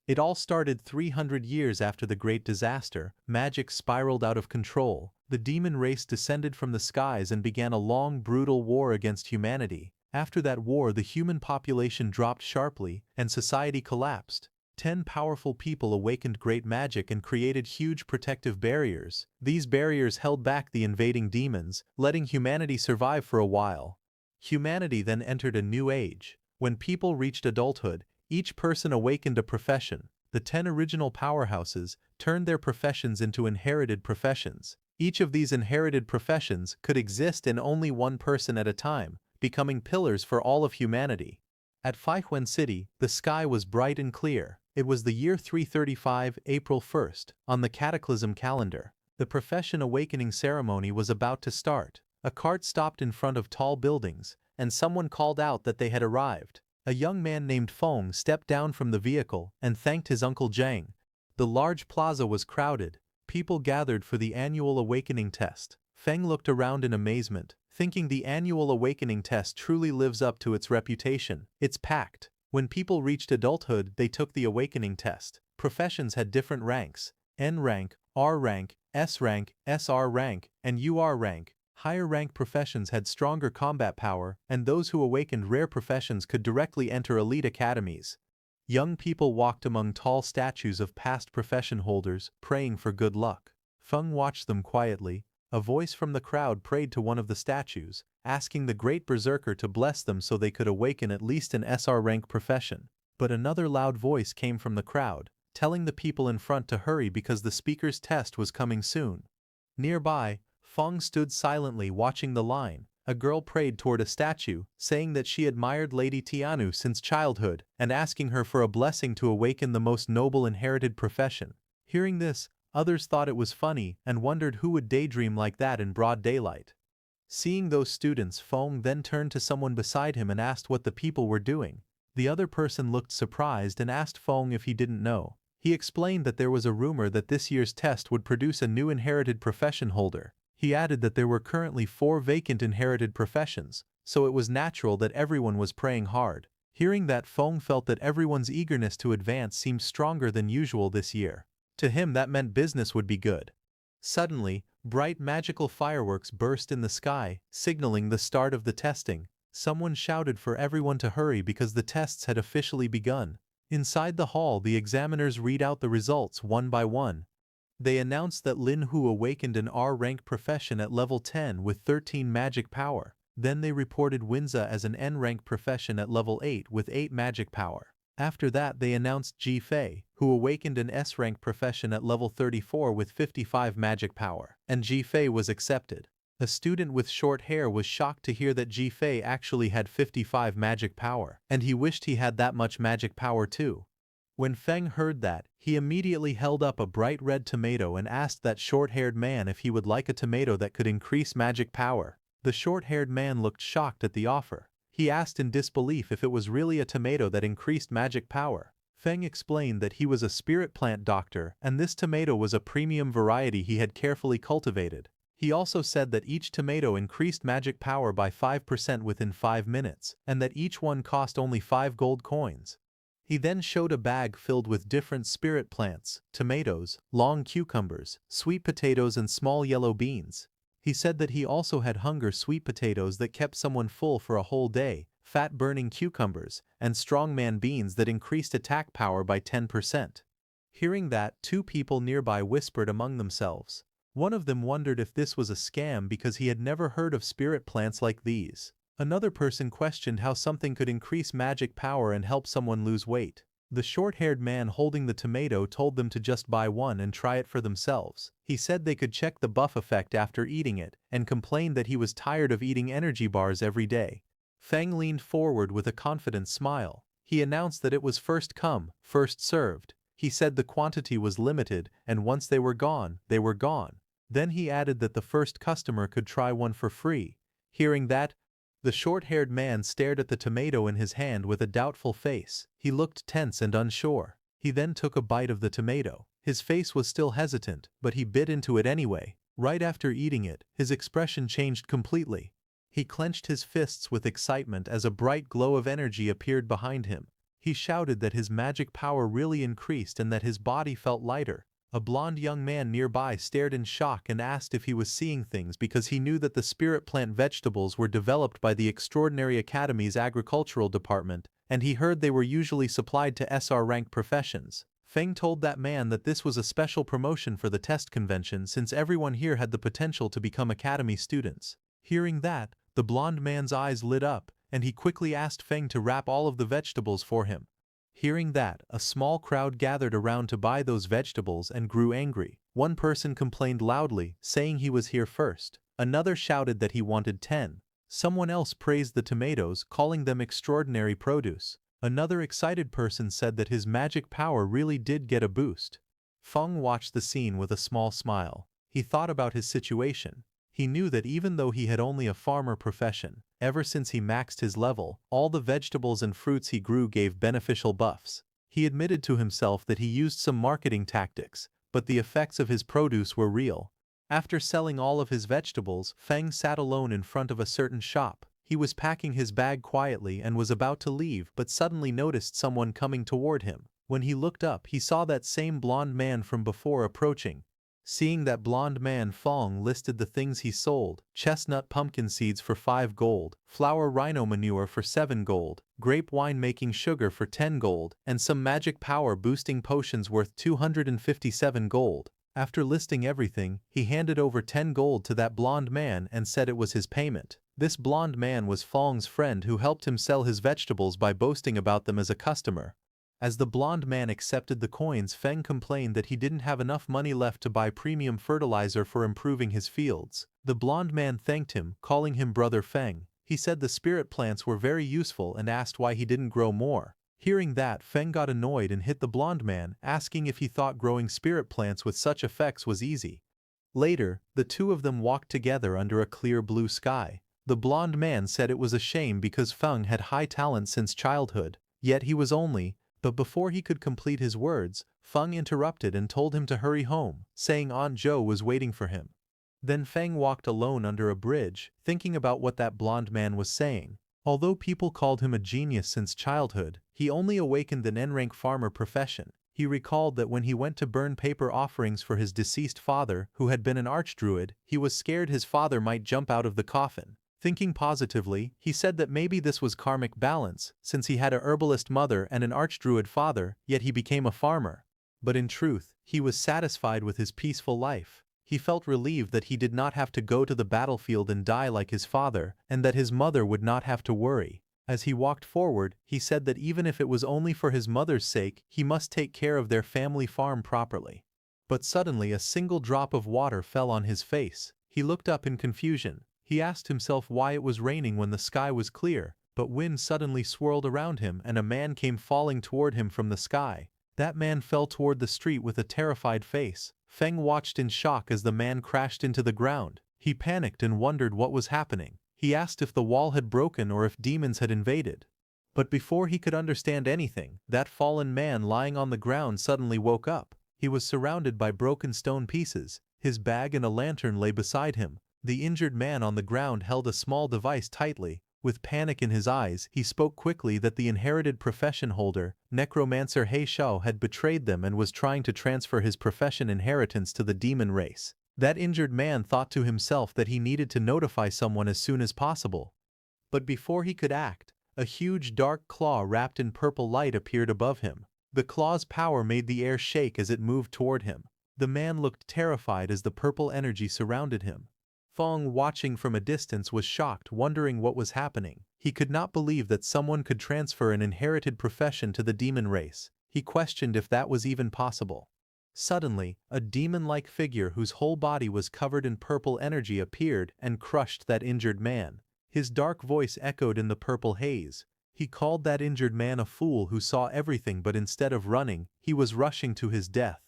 It all started 300 years after the Great Disaster. Magic spiraled out of control. The demon race descended from the skies and began a long, brutal war against humanity. After that war, the human population dropped sharply, and society collapsed. 10 powerful people awakened great magic and created huge protective barriers. These barriers held back the invading demons, letting humanity survive for a while. Humanity then entered a new age. When people reached adulthood, each person awakened a profession. The 10 original powerhouses turned their professions into inherited professions. Each of these inherited professions could exist in only one person at a time, becoming pillars for all of humanity. At Faihuan City, the sky was bright and clear. It was the year 335, April 1st, on the Cataclysm calendar. The profession awakening ceremony was about to start. A cart stopped in front of tall buildings, and someone called out that they had arrived. A young man named Feng stepped down from the vehicle and thanked his uncle Zhang. The large plaza was crowded. People gathered for the annual awakening test. Feng looked around in amazement, thinking the annual awakening test truly lives up to its reputation. It's packed. When people reached adulthood, they took the awakening test. Professions had different ranks: N rank, R rank, SR rank, and UR rank. Higher rank professions had stronger combat power, and those who awakened rare professions could directly enter elite academies. Young people walked among tall statues of past profession holders, praying for good luck. Feng watched them quietly. A voice from the crowd prayed to one of the statues, asking the great berserker to bless them so they could awaken at least an SR rank profession. But another loud voice came from the crowd, telling the people in front to hurry because the speaker's test was coming soon. Nearby, Feng stood silently watching the line. A girl prayed toward a statue, saying that she admired Lady Tianu since childhood and asking her for a blessing to awaken the most noble inherited profession. Hearing this, others thought it was funny and wondered who would daydream like that in broad daylight. Seeing those students, Feng then turned to someone beside him and asked what the people were doing. The other person looked surprised and asked Feng if he didn't know. He explained that there was a rumor that this year's test would produce a new inherited profession holder. He added that there were currently 4 vacant inherited professions, so it was natural that everyone was praying hard. Hearing that, Feng felt that everyone's eagerness to advance seemed stronger than usual this year. To him, that meant business would be good. Suddenly, bright magical fireworks burst in the sky, signaling the start of the testing. Someone shouted for everyone to hurry because the tests had officially begun. Inside the hall, the examiners read out the results one by one. They announced that Lin Hu awakened an R-rank profession at level 10 with 13 magic power. Then they reported Winza as an N-rank profession at level 8 with 8 magic power. After that, they announced Ji Fei, who awakened an S-rank profession at level 34 with 55 magic power, and Ji Fei was accepted. A student with short hair was shocked to hear that Ji Fei actually had 55 magic power, and he wished he had that much magic power too. When Feng heard that, he immediately held up a bright red tomato and asked that short-haired man if he would like a tomato that could increase magic power. The short-haired man looked shocked at the offer. He asked in disbelief if it was really a tomato that increased magic power. Feng explained that he was a spirit plant doctor and this tomato was a premium variety he had carefully cultivated. He also said that each tomato increased magic power by 5% within 5 minutes, and that each one cost only 5 gold coins. He then showed a bag filled with different spirit plants, tomatoes, long cucumbers, sweet potatoes and small yellow beans. He said that he also had hunger sweet potatoes that kept someone full for a whole day, fat-burning cucumbers, and strongman beans that increased attack power by 10%. Hearing that, 2 people nearby whispered among themselves. One of them wondered if this was a scam because he had never heard of spirit plants like these. Another person questioned how something could increase magic power and help someone lose weight. The short-haired man holding the tomato told them to just buy one and try it for themselves. He said they could check the buff effect after eating it, and complained that he was tired of eating energy bars every day. Feng leaned forward with a confident smile. He announced that it was first come, first served. He said the quantity was limited, and once they were gone, they were gone. Then he added that the first customer could try one for free. Hearing that, the short-haired man stared at the tomato in his hand with a doubtful face. He looked tense and unsure. He then took a bite of the tomato. His face was still hesitant, but he bit into it anyway. Right after eating it, his expression changed completely. He clenched his fists with excitement as a bright glow of energy appeared behind him. He shouted that his magic power really increased and that his body felt lighter. A blond young man nearby stared in shock and asked if he was seeing things because he knew that the spirit plant vegetables were developed by the Extraordinary Academy's agricultural department, and he heard they were usually supplied to SR rank professions. Feng told that man that this was a special promotion for the test convention since everyone here had the potential to become academy students. Hearing that, the blond man's eyes lit up, and he quickly asked Feng to wrap all of the vegetables for him. Hearing that, a small crowd gathered around to buy those vegetables and grew angry. One person complained loudly, saying he was here first. Another shouted that he wanted 10. Someone else praised the tomatoes, calling them extraordinary produce. Another excited person said that his magic power really did get a boost. Feng watched the scene with a small smile. He thought about his situation. He knew that even though he had only a farmer profession, ever since he maxed his level, all the vegetables and fruits he grew gave beneficial buffs. He admitted to himself that he used some marketing tactics, but the effects of his produce were real. After selling all of his vegetables, Feng sat alone in front of a certain shop. He was packing his bag quietly and was about to leave but suddenly noticed someone coming toward him. When he looked up, he saw that same blond man from before approaching. Seeing that blond man, Feng listed the things he sold: chestnut pumpkin seeds for 5 gold, flower rhino manure for 7 gold, grape winemaking sugar for 10 gold, and some magic power boosting potions worth 257 gold. After listing everything, he handed over 10 gold to that blond man and said it was his payment. This blond man was Feng's friend who helped him sell his vegetables by boasting about them as a customer. As the blond man accepted the coins, Feng complained that he didn't have enough money left to buy premium fertilizer for improving his fields. The blond man thanked him, calling him Brother Feng. He said the spirit plants were very useful and asked why he didn't grow more. Hearing that, Feng got annoyed and hit the blond man, asking if he thought growing spirit plants with such effects was easy. Later, the two of them walked together under a clear blue sky. The blond man said it was a shame because Feng had high talent since childhood, yet he was only— But before he could complete his words, Feng interrupted and told him to hurry home, saying Aunt Zhou was waiting for him. Then Feng walked alone under a bridge, thinking about what that blond man was saying. Although people called him a genius since childhood, he only awakened an N-rank farmer profession. He recalled that when he went to burn paper offerings for his deceased father, who had been an archdruid, he was scared his father might jump out of the coffin. Thinking positively, he said that maybe this was karmic balance, since he had a herbalist mother and an archdruid father, yet he became a farmer. But in truth, he was satisfied with his peaceful life. He felt relieved that he did not have to go to the battlefield and die like his father, and that his mother would not have to worry. As he walked forward, he said that even if it was only for his mother's sake, he must take care of their family farm properly. But suddenly a single drop of water fell on his face. He looked up in confusion. He asked himself why it was raining when the sky was clear, but wind suddenly swirled around him and a man came falling toward him from the sky. That man fell toward the street with a terrified face. Feng watched in shock as the man crashed into the ground. He panicked and wondered what was happening. He asked if the wall had broken or if demons had invaded. But before he could understand anything, that fallen man lying on the ground suddenly woke up. He was surrounded by broken stone pieces. His bag and a lantern lay beside him. The injured man on the ground held a small device tightly. With panic in his eyes, he spoke quickly that the inherited profession holder, Necromancer He Shao, had betrayed them and was trying to transfer his profession inheritance to the demon race. That injured man thought to himself that he needed to notify someone as soon as possible. But before he could act, a huge dark claw wrapped in purple light appeared above him. The claw's power made the air shake as it moved toward him. The man looked terrified as the purple energy surrounded him. Feng, watching from a distance, was shocked, wondering what was happening. He could not believe that someone could transfer an inherited profession to the demon race. He questioned if that was even possible. Suddenly, a demon-like figure whose whole body was covered in purple energy appeared and crushed that injured man. His dark voice echoed in the purple haze. He called that injured man a fool who saw everything, but instead of running, he was rushing to his death.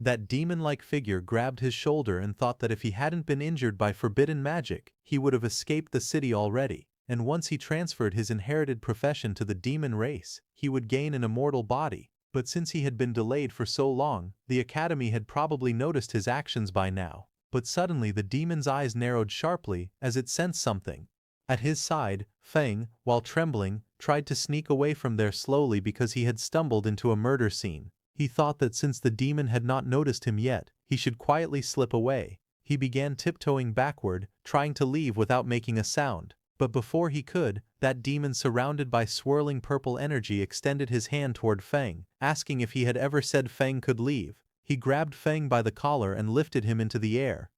That demon-like figure grabbed his shoulder and thought that if he hadn't been injured by forbidden magic, he would have escaped the city already. And once he transferred his inherited profession to the demon race, he would gain an immortal body. But since he had been delayed for so long, the academy had probably noticed his actions by now. But suddenly the demon's eyes narrowed sharply as it sensed something. At his side, Feng, while trembling, tried to sneak away from there slowly because he had stumbled into a murder scene. He thought that since the demon had not noticed him yet, he should quietly slip away. He began tiptoeing backward, trying to leave without making a sound. But before he could, that demon surrounded by swirling purple energy extended his hand toward Feng, asking if he had ever said Feng could leave. He grabbed Feng by the collar and lifted him into the air.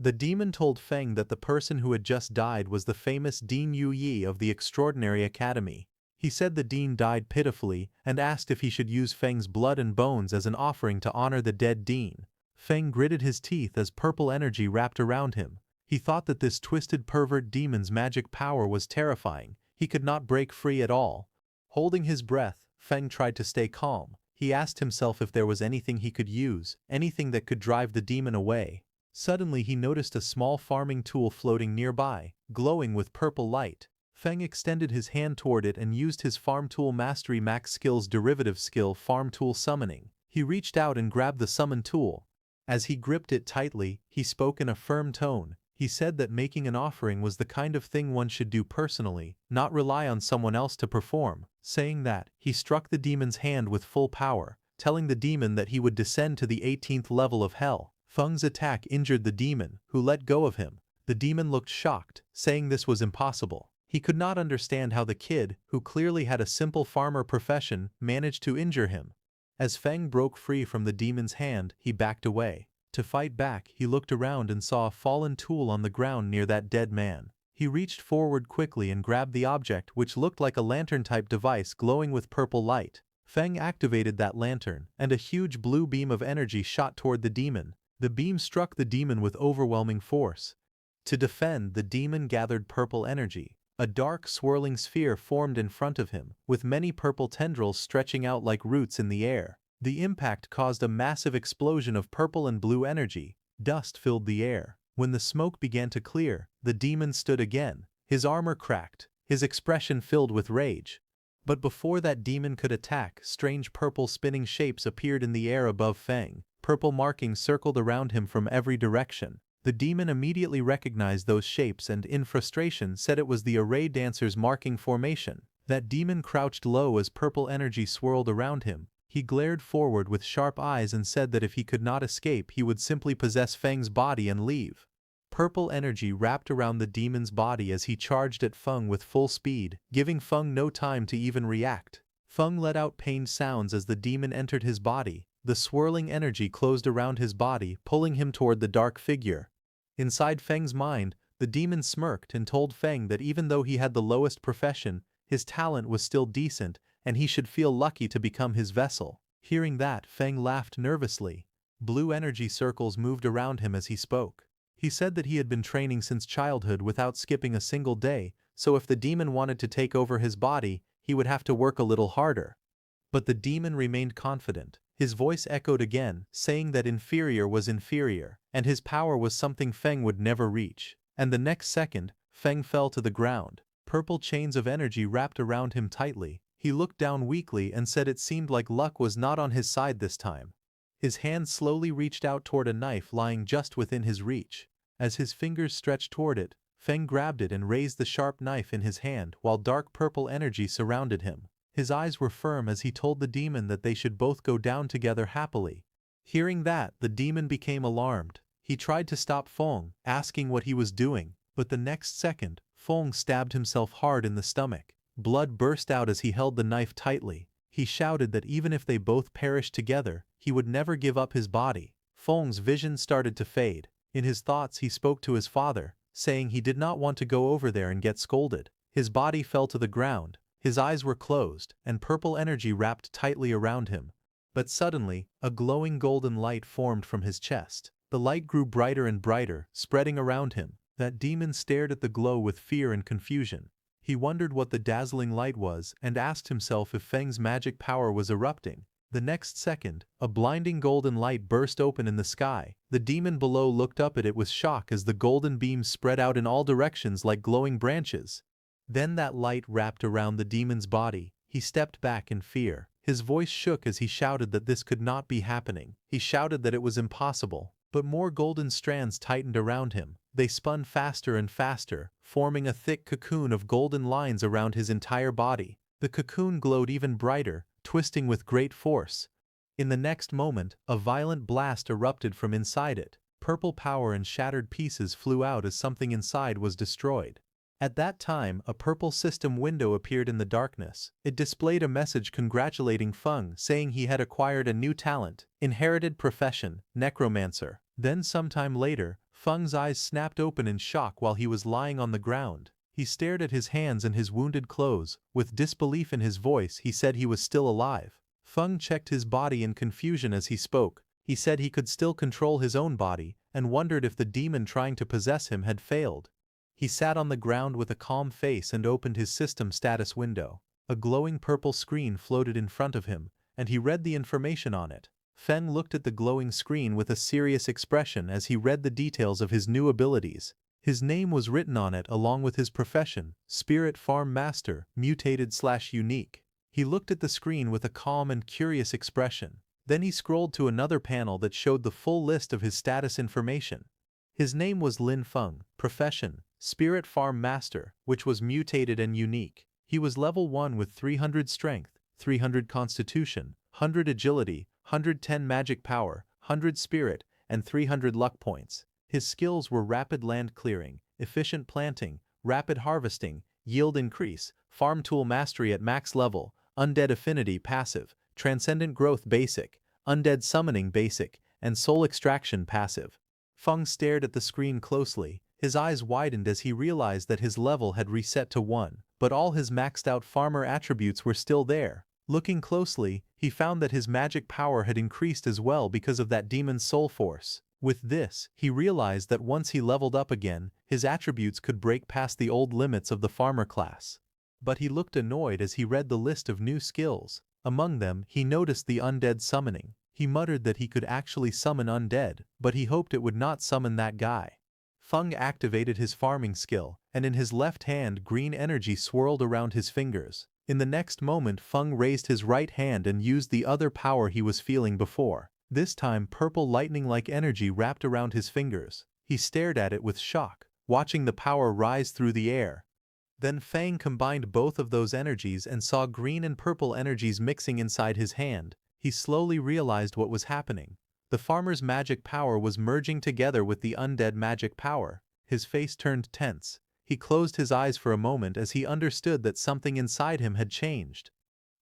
The demon told Feng that the person who had just died was the famous Dean Yu Yi of the Extraordinary Academy. He said the dean died pitifully and asked if he should use Feng's blood and bones as an offering to honor the dead dean. Feng gritted his teeth as purple energy wrapped around him. He thought that this twisted pervert demon's magic power was terrifying. He could not break free at all. Holding his breath, Feng tried to stay calm. He asked himself if there was anything he could use, anything that could drive the demon away. Suddenly he noticed a small farming tool floating nearby, glowing with purple light. Feng extended his hand toward it and used his Farm Tool Mastery Max Skill's derivative skill Farm Tool Summoning. He reached out and grabbed the summon tool. As he gripped it tightly, he spoke in a firm tone. He said that making an offering was the kind of thing one should do personally, not rely on someone else to perform. Saying that, he struck the demon's hand with full power, telling the demon that he would descend to the 18th level of hell. Feng's attack injured the demon, who let go of him. The demon looked shocked, saying this was impossible. He could not understand how the kid, who clearly had a simple farmer profession, managed to injure him. As Feng broke free from the demon's hand, he backed away. To fight back, he looked around and saw a fallen tool on the ground near that dead man. He reached forward quickly and grabbed the object, which looked like a lantern-type device glowing with purple light. Feng activated that lantern, and a huge blue beam of energy shot toward the demon. The beam struck the demon with overwhelming force. To defend, the demon gathered purple energy. A dark, swirling sphere formed in front of him, with many purple tendrils stretching out like roots in the air. The impact caused a massive explosion of purple and blue energy. Dust filled the air. When the smoke began to clear, the demon stood again. His armor cracked, his expression filled with rage. But before that demon could attack, strange purple spinning shapes appeared in the air above Feng. Purple markings circled around him from every direction. The demon immediately recognized those shapes and, in frustration, said it was the array dancer's marking formation. That demon crouched low as purple energy swirled around him. He glared forward with sharp eyes and said that if he could not escape, he would simply possess Feng's body and leave. Purple energy wrapped around the demon's body as he charged at Feng with full speed, giving Feng no time to even react. Feng let out pained sounds as the demon entered his body. The swirling energy closed around his body, pulling him toward the dark figure. Inside Feng's mind, the demon smirked and told Feng that even though he had the lowest profession, his talent was still decent, and he should feel lucky to become his vessel. Hearing that, Feng laughed nervously. Blue energy circles moved around him as he spoke. He said that he had been training since childhood without skipping a single day, so if the demon wanted to take over his body, he would have to work a little harder. But the demon remained confident. His voice echoed again, saying that inferior was inferior, and his power was something Feng would never reach. And the next second, Feng fell to the ground. Purple chains of energy wrapped around him tightly. He looked down weakly and said it seemed like luck was not on his side this time. His hand slowly reached out toward a knife lying just within his reach. As his fingers stretched toward it, Feng grabbed it and raised the sharp knife in his hand while dark purple energy surrounded him. His eyes were firm as he told the demon that they should both go down together happily. Hearing that, the demon became alarmed. He tried to stop Feng, asking what he was doing, but the next second, Feng stabbed himself hard in the stomach. Blood burst out as he held the knife tightly. He shouted that even if they both perished together, he would never give up his body. Feng's vision started to fade. In his thoughts he spoke to his father, saying he did not want to go over there and get scolded. His body fell to the ground. His eyes were closed, and purple energy wrapped tightly around him. But suddenly, a glowing golden light formed from his chest. The light grew brighter and brighter, spreading around him. That demon stared at the glow with fear and confusion. He wondered what the dazzling light was and asked himself if Feng's magic power was erupting. The next second, a blinding golden light burst open in the sky. The demon below looked up at it with shock as the golden beams spread out in all directions like glowing branches. Then that light wrapped around the demon's body. He stepped back in fear. His voice shook as he shouted that this could not be happening. He shouted that it was impossible. But more golden strands tightened around him. They spun faster and faster, forming a thick cocoon of golden lines around his entire body. The cocoon glowed even brighter, twisting with great force. In the next moment, a violent blast erupted from inside it. Purple power and shattered pieces flew out as something inside was destroyed. At that time, a purple system window appeared in the darkness. It displayed a message congratulating Feng, saying he had acquired a new talent, inherited profession, Necromancer. Then sometime later, Feng's eyes snapped open in shock while he was lying on the ground. He stared at his hands and his wounded clothes. With disbelief in his voice, he said he was still alive. Feng checked his body in confusion as he spoke. He said he could still control his own body, and wondered if the demon trying to possess him had failed. He sat on the ground with a calm face and opened his system status window. A glowing purple screen floated in front of him, and he read the information on it. Feng looked at the glowing screen with a serious expression as he read the details of his new abilities. His name was written on it along with his profession, Spirit Farm Master, Mutated/Unique. He looked at the screen with a calm and curious expression. Then he scrolled to another panel that showed the full list of his status information. His name was Lin Feng, profession, Spirit Farm Master, which was mutated and unique. He was level 1 with 300 strength, 300 constitution, 100 agility, 110 magic power, 100 spirit, and 300 luck points. His skills were rapid land clearing, efficient planting, rapid harvesting, yield increase, farm tool mastery at max level, undead affinity passive, transcendent growth basic, undead summoning basic, and soul extraction passive. Feng stared at the screen closely. His eyes widened as he realized that his level had reset to 1, but all his maxed-out farmer attributes were still there. Looking closely, he found that his magic power had increased as well because of that demon's soul force. With this, he realized that once he leveled up again, his attributes could break past the old limits of the farmer class. But he looked annoyed as he read the list of new skills. Among them, he noticed the undead summoning. He muttered that he could actually summon undead, but he hoped it would not summon that guy. Feng activated his farming skill, and in his left hand green energy swirled around his fingers. In the next moment Feng raised his right hand and used the other power he was feeling before. This time purple lightning-like energy wrapped around his fingers. He stared at it with shock, watching the power rise through the air. Then Feng combined both of those energies and saw green and purple energies mixing inside his hand. He slowly realized what was happening. The farmer's magic power was merging together with the undead magic power. His face turned tense. He closed his eyes for a moment as he understood that something inside him had changed.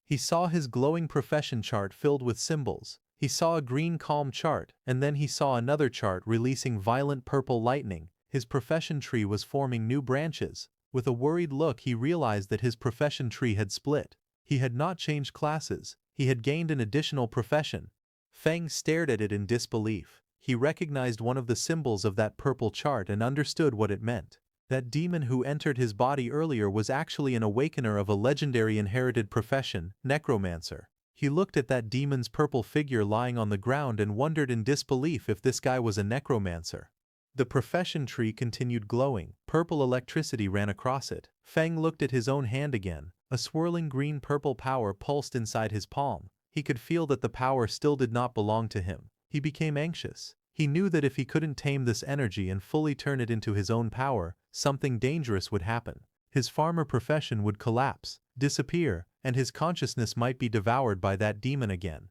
He saw his glowing profession chart filled with symbols. He saw a green calm chart, and then he saw another chart releasing violent purple lightning. His profession tree was forming new branches. With a worried look, he realized that his profession tree had split. He had not changed classes. He had gained an additional profession. Feng stared at it in disbelief. He recognized one of the symbols of that purple chart and understood what it meant. That demon who entered his body earlier was actually an awakener of a legendary inherited profession, Necromancer. He looked at that demon's purple figure lying on the ground and wondered in disbelief if this guy was a necromancer. The profession tree continued glowing. Purple electricity ran across it. Feng looked at his own hand again. A swirling green-purple power pulsed inside his palm. He could feel that the power still did not belong to him. He became anxious. He knew that if he couldn't tame this energy and fully turn it into his own power, something dangerous would happen. His farmer profession would collapse, disappear, and his consciousness might be devoured by that demon again.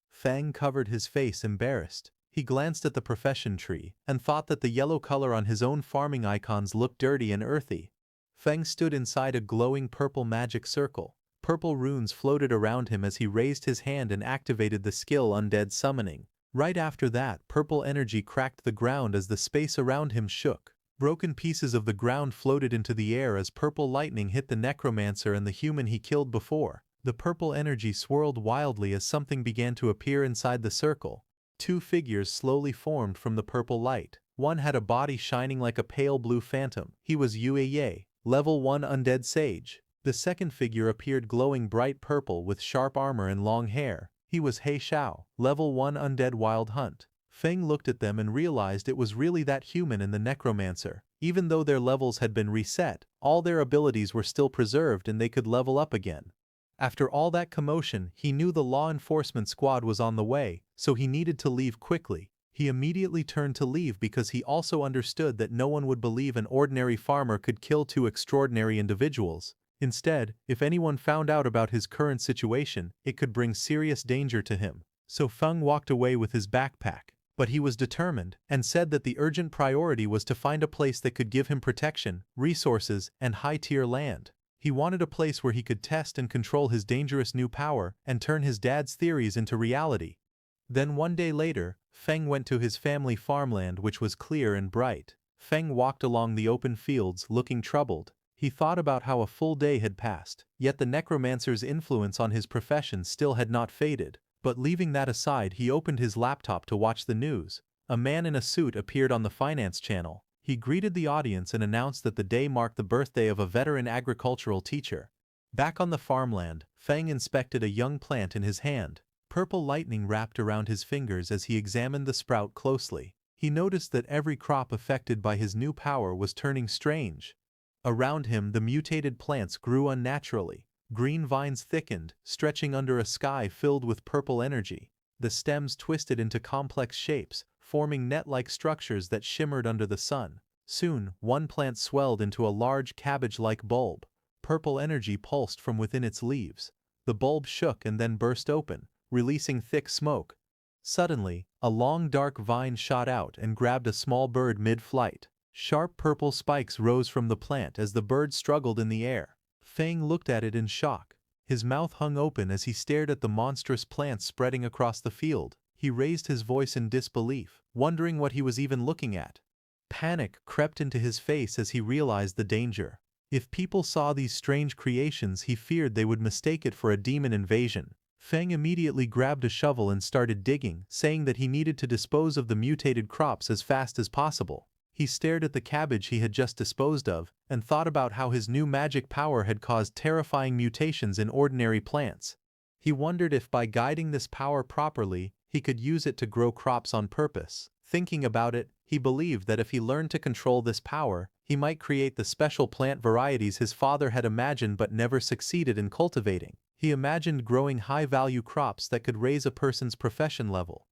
Feng covered his face embarrassed. He glanced at the profession tree and thought that the yellow color on his own farming icons looked dirty and earthy. Feng stood inside a glowing purple magic circle. Purple runes floated around him as he raised his hand and activated the skill Undead Summoning. Right after that, purple energy cracked the ground as the space around him shook. Broken pieces of the ground floated into the air as purple lightning hit the necromancer and the human he killed before. The purple energy swirled wildly as something began to appear inside the circle. Two figures slowly formed from the purple light. One had a body shining like a pale blue phantom. He was Yue, level 1 undead sage. The second figure appeared glowing bright purple with sharp armor and long hair. He was He Xiao, level 1 undead wild hunt. Feng looked at them and realized it was really that human and the necromancer. Even though their levels had been reset, all their abilities were still preserved and they could level up again. After all that commotion, he knew the law enforcement squad was on the way, so he needed to leave quickly. He immediately turned to leave because he also understood that no one would believe an ordinary farmer could kill two extraordinary individuals. Instead, if anyone found out about his current situation, it could bring serious danger to him. So Feng walked away with his backpack. But he was determined, and said that the urgent priority was to find a place that could give him protection, resources, and high-tier land. He wanted a place where he could test and control his dangerous new power and turn his dad's theories into reality. Then one day later, Feng went to his family farmland, which was clear and bright. Feng walked along the open fields, looking troubled. He thought about how a full day had passed, yet the necromancer's influence on his profession still had not faded. But leaving that aside, he opened his laptop to watch the news. A man in a suit appeared on the finance channel. He greeted the audience and announced that the day marked the birthday of a veteran agricultural teacher. Back on the farmland, Feng inspected a young plant in his hand. Purple lightning wrapped around his fingers as he examined the sprout closely. He noticed that every crop affected by his new power was turning strange. Around him, the mutated plants grew unnaturally. Green vines thickened, stretching under a sky filled with purple energy. The stems twisted into complex shapes, forming net-like structures that shimmered under the sun. Soon, one plant swelled into a large cabbage-like bulb. Purple energy pulsed from within its leaves. The bulb shook and then burst open, releasing thick smoke. Suddenly, a long dark vine shot out and grabbed a small bird mid-flight. Sharp purple spikes rose from the plant as the bird struggled in the air. Feng looked at it in shock. His mouth hung open as he stared at the monstrous plants spreading across the field. He raised his voice in disbelief, wondering what he was even looking at. Panic crept into his face as he realized the danger. If people saw these strange creations, he feared they would mistake it for a demon invasion. Feng immediately grabbed a shovel and started digging, saying that he needed to dispose of the mutated crops as fast as possible. He stared at the cabbage he had just disposed of, and thought about how his new magic power had caused terrifying mutations in ordinary plants. He wondered if by guiding this power properly, he could use it to grow crops on purpose. Thinking about it, he believed that if he learned to control this power, he might create the special plant varieties his father had imagined but never succeeded in cultivating. He imagined growing high-value crops that could raise a person's profession level.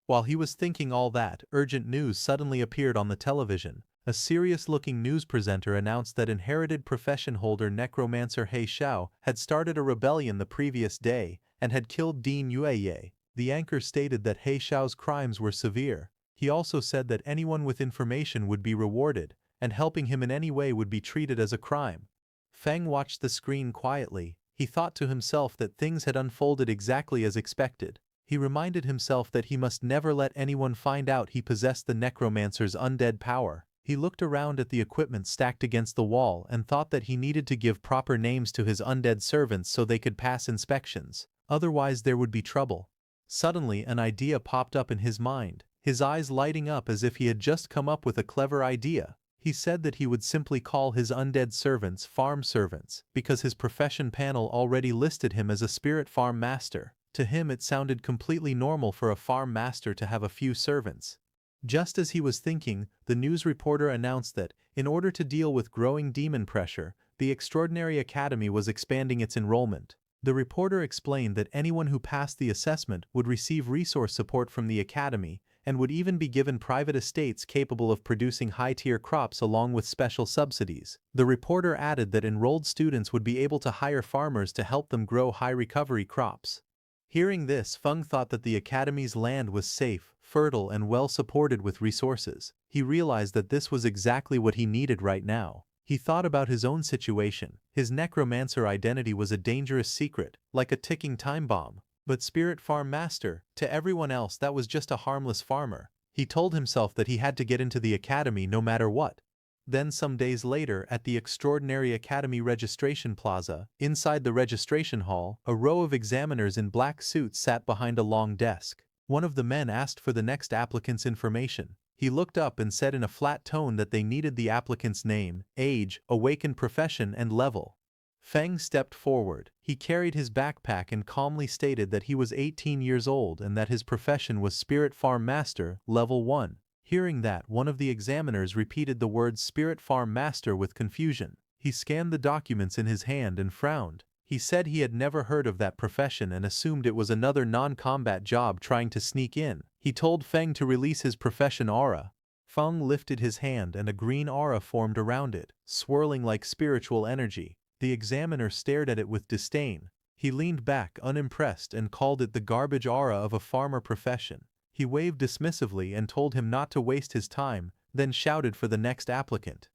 While he was thinking all that, urgent news suddenly appeared on the television. A serious-looking news presenter announced that inherited profession holder Necromancer He Xiao had started a rebellion the previous day and had killed Dean Yueye. The anchor stated that He Xiao's crimes were severe. He also said that anyone with information would be rewarded, and helping him in any way would be treated as a crime. Feng watched the screen quietly. He thought to himself that things had unfolded exactly as expected. He reminded himself that he must never let anyone find out he possessed the necromancer's undead power. He looked around at the equipment stacked against the wall and thought that he needed to give proper names to his undead servants so they could pass inspections. Otherwise there would be trouble. Suddenly an idea popped up in his mind, his eyes lighting up as if he had just come up with a clever idea. He said that he would simply call his undead servants farm servants, because his profession panel already listed him as a spirit farm master. To him it sounded completely normal for a farm master to have a few servants. Just as he was thinking, the news reporter announced that, in order to deal with growing demon pressure, the Extraordinary Academy was expanding its enrollment. The reporter explained that anyone who passed the assessment would receive resource support from the Academy, and would even be given private estates capable of producing high-tier crops along with special subsidies. The reporter added that enrolled students would be able to hire farmers to help them grow high-recovery crops. Hearing this, Feng thought that the Academy's land was safe, fertile, and well supported with resources. He realized that this was exactly what he needed right now. He thought about his own situation. His necromancer identity was a dangerous secret, like a ticking time bomb. But Spirit Farm Master, to everyone else that was just a harmless farmer. He told himself that he had to get into the academy no matter what. Then some days later, at the Extraordinary Academy Registration Plaza, inside the registration hall, a row of examiners in black suits sat behind a long desk. One of the men asked for the next applicant's information. He looked up and said in a flat tone that they needed the applicant's name, age, awakened profession, and level. Feng stepped forward. He carried his backpack and calmly stated that he was 18 years old and that his profession was Spirit Farm Master, Level 1. Hearing that, one of the examiners repeated the words Spirit Farm Master with confusion. He scanned the documents in his hand and frowned. He said he had never heard of that profession and assumed it was another non-combat job trying to sneak in. He told Feng to release his profession aura. Feng lifted his hand and a green aura formed around it, swirling like spiritual energy. The examiner stared at it with disdain. He leaned back unimpressed and called it the garbage aura of a farmer profession. He waved dismissively and told him not to waste his time, then shouted for the next applicant.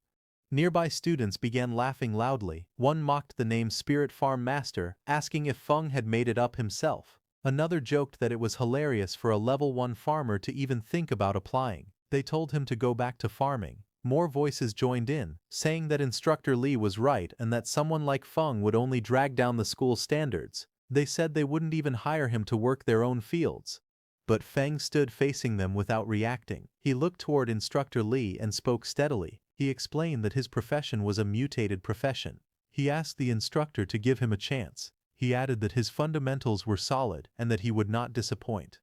Nearby students began laughing loudly. One mocked the name Spirit Farm Master, asking if Feng had made it up himself. Another joked that it was hilarious for a level 1 farmer to even think about applying. They told him to go back to farming. More voices joined in, saying that Instructor Lee was right and that someone like Feng would only drag down the school's standards. They said they wouldn't even hire him to work their own fields. But Feng stood facing them without reacting. He looked toward Instructor Lee and spoke steadily. He explained that his profession was a mutated profession. He asked the instructor to give him a chance. He added that his fundamentals were solid and that he would not disappoint.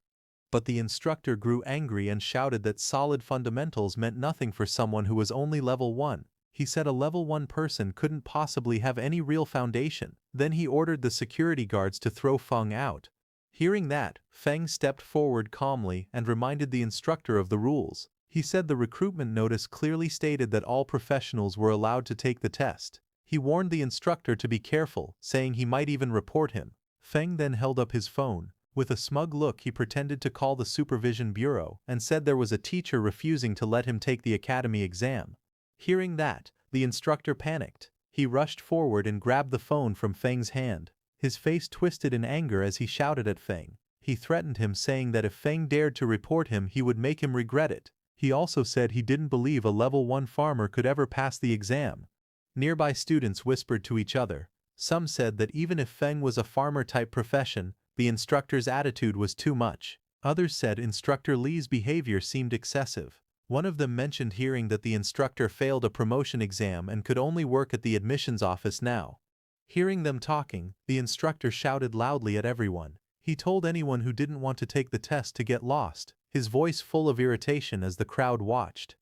But the instructor grew angry and shouted that solid fundamentals meant nothing for someone who was only level 1. He said a level 1 person couldn't possibly have any real foundation. Then he ordered the security guards to throw Feng out. Hearing that, Feng stepped forward calmly and reminded the instructor of the rules. He said the recruitment notice clearly stated that all professionals were allowed to take the test. He warned the instructor to be careful, saying he might even report him. Feng then held up his phone. With a smug look he pretended to call the supervision bureau and said there was a teacher refusing to let him take the academy exam. Hearing that, the instructor panicked. He rushed forward and grabbed the phone from Feng's hand. His face twisted in anger as he shouted at Feng. He threatened him, saying that if Feng dared to report him he would make him regret it. He also said he didn't believe a level 1 farmer could ever pass the exam. Nearby students whispered to each other. Some said that even if Feng was a farmer-type profession, the instructor's attitude was too much. Others said Instructor Lee's behavior seemed excessive. One of them mentioned hearing that the instructor failed a promotion exam and could only work at the admissions office now. Hearing them talking, the instructor shouted loudly at everyone. He told anyone who didn't want to take the test to get lost, his voice full of irritation as the crowd watched.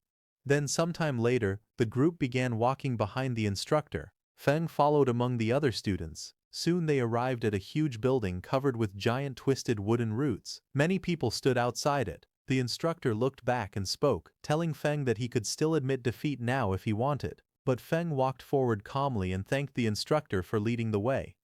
Then sometime later, the group began walking behind the instructor. Feng followed among the other students. Soon they arrived at a huge building covered with giant twisted wooden roots. Many people stood outside it. The instructor looked back and spoke, telling Feng that he could still admit defeat now if he wanted. But Feng walked forward calmly and thanked the instructor for leading the way.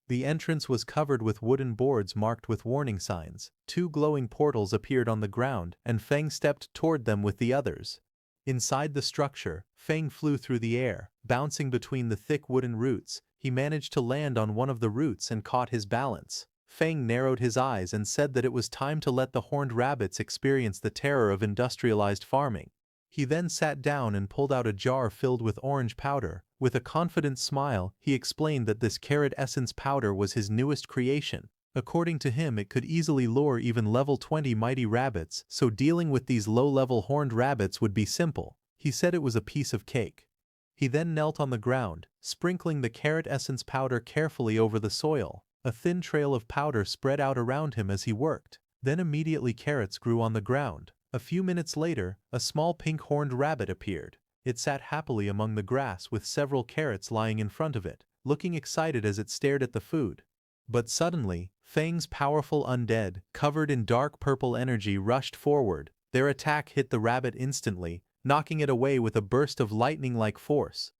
The entrance was covered with wooden boards marked with warning signs. 2 glowing portals appeared on the ground, and Feng stepped toward them with the others. Inside the structure, Feng flew through the air, bouncing between the thick wooden roots. He managed to land on one of the roots and caught his balance. Feng narrowed his eyes and said that it was time to let the horned rabbits experience the terror of industrialized farming. He then sat down and pulled out a jar filled with orange powder. With a confident smile, he explained that this carrot essence powder was his newest creation. According to him, it could easily lure even level 20 mighty rabbits, so dealing with these low-level horned rabbits would be simple. He said it was a piece of cake. He then knelt on the ground, sprinkling the carrot essence powder carefully over the soil. A thin trail of powder spread out around him as he worked. Then immediately carrots grew on the ground. A few minutes later, a small pink-horned rabbit appeared. It sat happily among the grass with several carrots lying in front of it, looking excited as it stared at the food. But suddenly, Feng's powerful undead, covered in dark purple energy, rushed forward. Their attack hit the rabbit instantly, knocking it away with a burst of lightning-like force.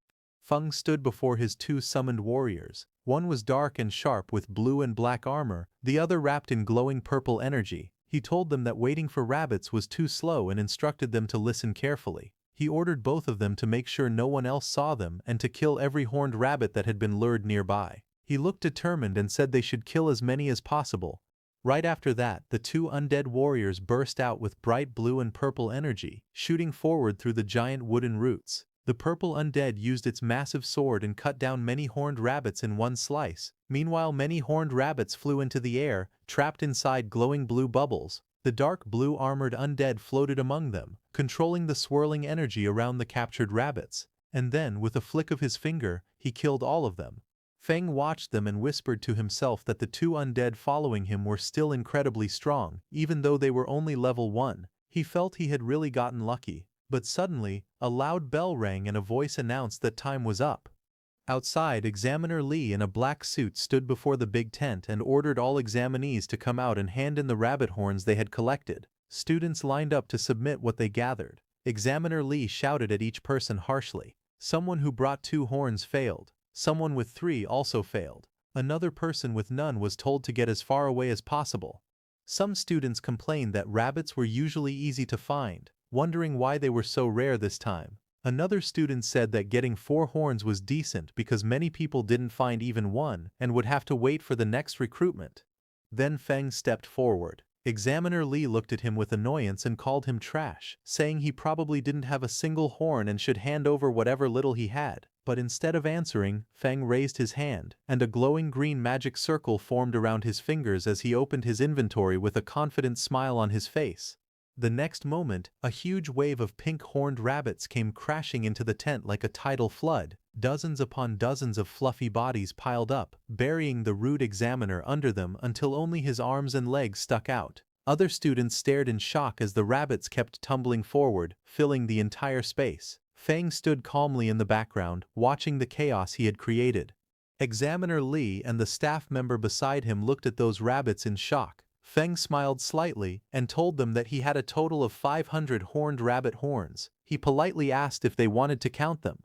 Feng stood before his 2 summoned warriors. One was dark and sharp with blue and black armor, the other wrapped in glowing purple energy. He told them that waiting for rabbits was too slow and instructed them to listen carefully. He ordered both of them to make sure no one else saw them and to kill every horned rabbit that had been lured nearby. He looked determined and said they should kill as many as possible. Right after that, the 2 undead warriors burst out with bright blue and purple energy, shooting forward through the giant wooden roots. The purple undead used its massive sword and cut down many horned rabbits in one slice. Meanwhile, many horned rabbits flew into the air, trapped inside glowing blue bubbles. The dark blue armored undead floated among them, controlling the swirling energy around the captured rabbits. And then, with a flick of his finger, he killed all of them. Feng watched them and whispered to himself that the 2 undead following him were still incredibly strong, even though they were only level 1. He felt he had really gotten lucky. But suddenly, a loud bell rang and a voice announced that time was up. Outside, Examiner Lee in a black suit stood before the big tent and ordered all examinees to come out and hand in the rabbit horns they had collected. Students lined up to submit what they gathered. Examiner Lee shouted at each person harshly. Someone who brought 2 horns failed. Someone with 3 also failed. Another person with none was told to get as far away as possible. Some students complained that rabbits were usually easy to find, wondering why they were so rare this time. Another student said that getting 4 horns was decent because many people didn't find even one and would have to wait for the next recruitment. Then Feng stepped forward. Examiner Lee looked at him with annoyance and called him trash, saying he probably didn't have a single horn and should hand over whatever little he had. But instead of answering, Feng raised his hand, and a glowing green magic circle formed around his fingers as he opened his inventory with a confident smile on his face. The next moment, a huge wave of pink-horned rabbits came crashing into the tent like a tidal flood. Dozens upon dozens of fluffy bodies piled up, burying the rude examiner under them until only his arms and legs stuck out. Other students stared in shock as the rabbits kept tumbling forward, filling the entire space. Feng stood calmly in the background, watching the chaos he had created. Examiner Lee and the staff member beside him looked at those rabbits in shock. Feng smiled slightly and told them that he had a total of 500 horned rabbit horns. He politely asked if they wanted to count them.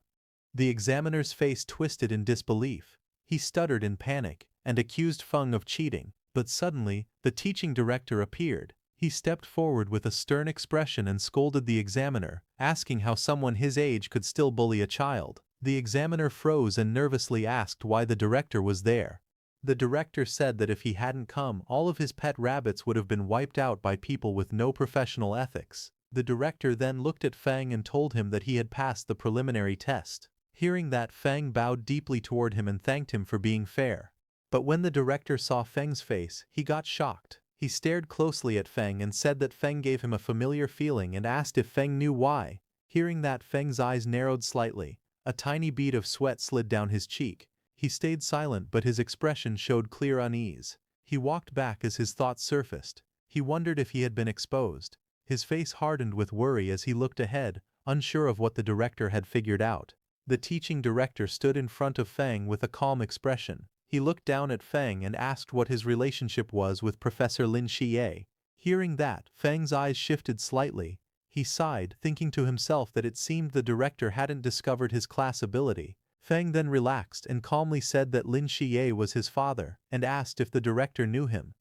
The examiner's face twisted in disbelief. He stuttered in panic and accused Feng of cheating, but suddenly, the teaching director appeared. He stepped forward with a stern expression and scolded the examiner, asking how someone his age could still bully a child. The examiner froze and nervously asked why the director was there. The director said that if he hadn't come, all of his pet rabbits would have been wiped out by people with no professional ethics. The director then looked at Feng and told him that he had passed the preliminary test. Hearing that, Feng bowed deeply toward him and thanked him for being fair. But when the director saw Feng's face, he got shocked. He stared closely at Feng and said that Feng gave him a familiar feeling and asked if Feng knew why. Hearing that, Feng's eyes narrowed slightly. A tiny bead of sweat slid down his cheek. He stayed silent, but his expression showed clear unease. He walked back as his thoughts surfaced. He wondered if he had been exposed. His face hardened with worry as he looked ahead, unsure of what the director had figured out. The teaching director stood in front of Feng with a calm expression. He looked down at Feng and asked what his relationship was with Professor Lin Xie. Hearing that, Feng's eyes shifted slightly. He sighed, thinking to himself that it seemed the director hadn't discovered his class ability. Feng then relaxed and calmly said that Lin Xie was his father, and asked if the director knew him.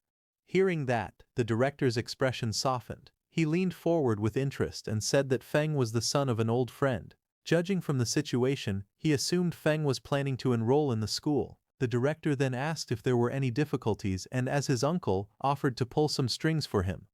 Hearing that, the director's expression softened. He leaned forward with interest and said that Feng was the son of an old friend. Judging from the situation, he assumed Feng was planning to enroll in the school. The director then asked if there were any difficulties and, as his uncle, offered to pull some strings for him.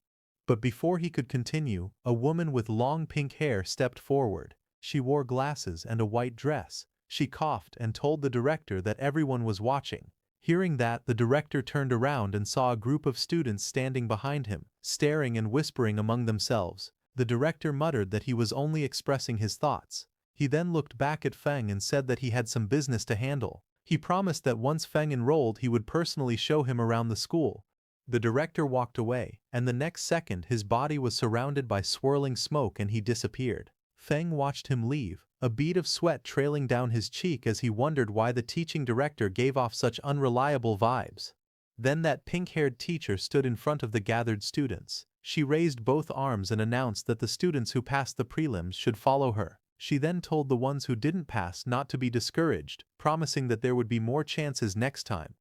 But before he could continue, a woman with long pink hair stepped forward. She wore glasses and a white dress. She coughed and told the director that everyone was watching. Hearing that, the director turned around and saw a group of students standing behind him, staring and whispering among themselves. The director muttered that he was only expressing his thoughts. He then looked back at Feng and said that he had some business to handle. He promised that once Feng enrolled, he would personally show him around the school. The director walked away, and the next second his body was surrounded by swirling smoke and he disappeared. Feng watched him leave, a bead of sweat trailing down his cheek as he wondered why the teaching director gave off such unreliable vibes. Then that pink-haired teacher stood in front of the gathered students. She raised both arms and announced that the students who passed the prelims should follow her. She then told the ones who didn't pass not to be discouraged, promising that there would be more chances next time.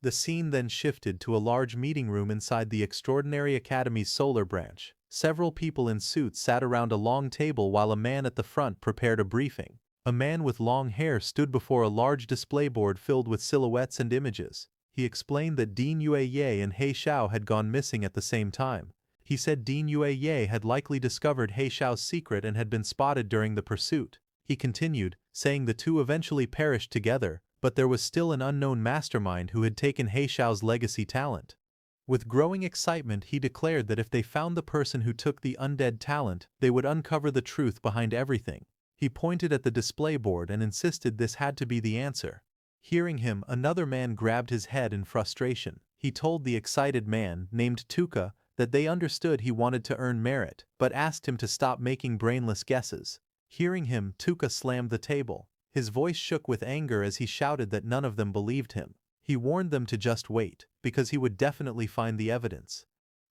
The scene then shifted to a large meeting room inside the Extraordinary Academy's solar branch. Several people in suits sat around a long table while a man at the front prepared a briefing. A man with long hair stood before a large display board filled with silhouettes and images. He explained that Dean Yue and He Xiao had gone missing at the same time. He said Dean Yue had likely discovered He Xiao's secret and had been spotted during the pursuit. He continued, saying the two eventually perished together, but there was still an unknown mastermind who had taken He Xiao's legacy talent. With growing excitement, he declared that if they found the person who took the undead talent, they would uncover the truth behind everything. He pointed at the display board and insisted this had to be the answer. Hearing him, another man grabbed his head in frustration. He told the excited man, named Tuka, that they understood he wanted to earn merit, but asked him to stop making brainless guesses. Hearing him, Tuka slammed the table. His voice shook with anger as he shouted that none of them believed him. He warned them to just wait, because he would definitely find the evidence.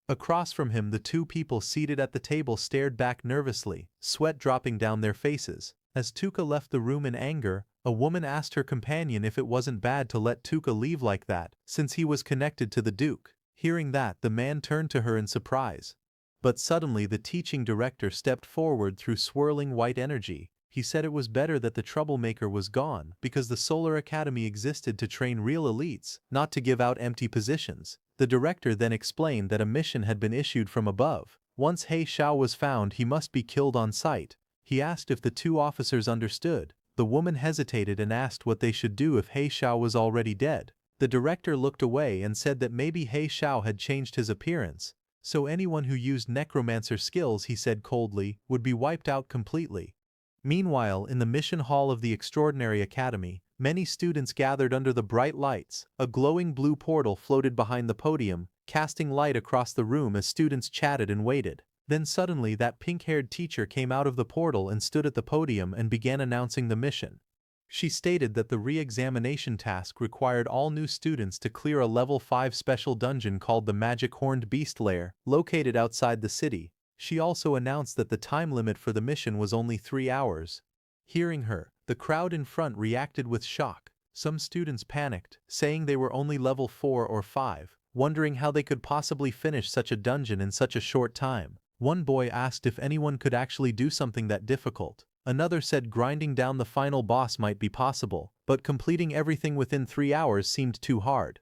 Across from him, the two people seated at the table stared back nervously, sweat dropping down their faces. As Tuka left the room in anger, a woman asked her companion if it wasn't bad to let Tuka leave like that, since he was connected to the Duke. Hearing that, the man turned to her in surprise. But suddenly the teaching director stepped forward through swirling white energy. He said it was better that the troublemaker was gone because the Solar Academy existed to train real elites, not to give out empty positions. The director then explained that a mission had been issued from above. Once He Xiao was found, he must be killed on sight. He asked if the two officers understood. The woman hesitated and asked what they should do if He Xiao was already dead. The director looked away and said that maybe He Xiao had changed his appearance. So anyone who used necromancer skills, he said coldly, would be wiped out completely. Meanwhile, in the mission hall of the Extraordinary Academy, many students gathered under the bright lights. A glowing blue portal floated behind the podium, casting light across the room as students chatted and waited. Then suddenly that pink-haired teacher came out of the portal and stood at the podium and began announcing the mission. She stated that the re-examination task required all new students to clear a level 5 special dungeon called the Magic Horned Beast Lair, located outside the city. She also announced that the time limit for the mission was only 3 hours. Hearing her, the crowd in front reacted with shock. Some students panicked, saying they were only level 4 or 5, wondering how they could possibly finish such a dungeon in such a short time. One boy asked if anyone could actually do something that difficult. Another said grinding down the final boss might be possible, but completing everything within 3 hours seemed too hard.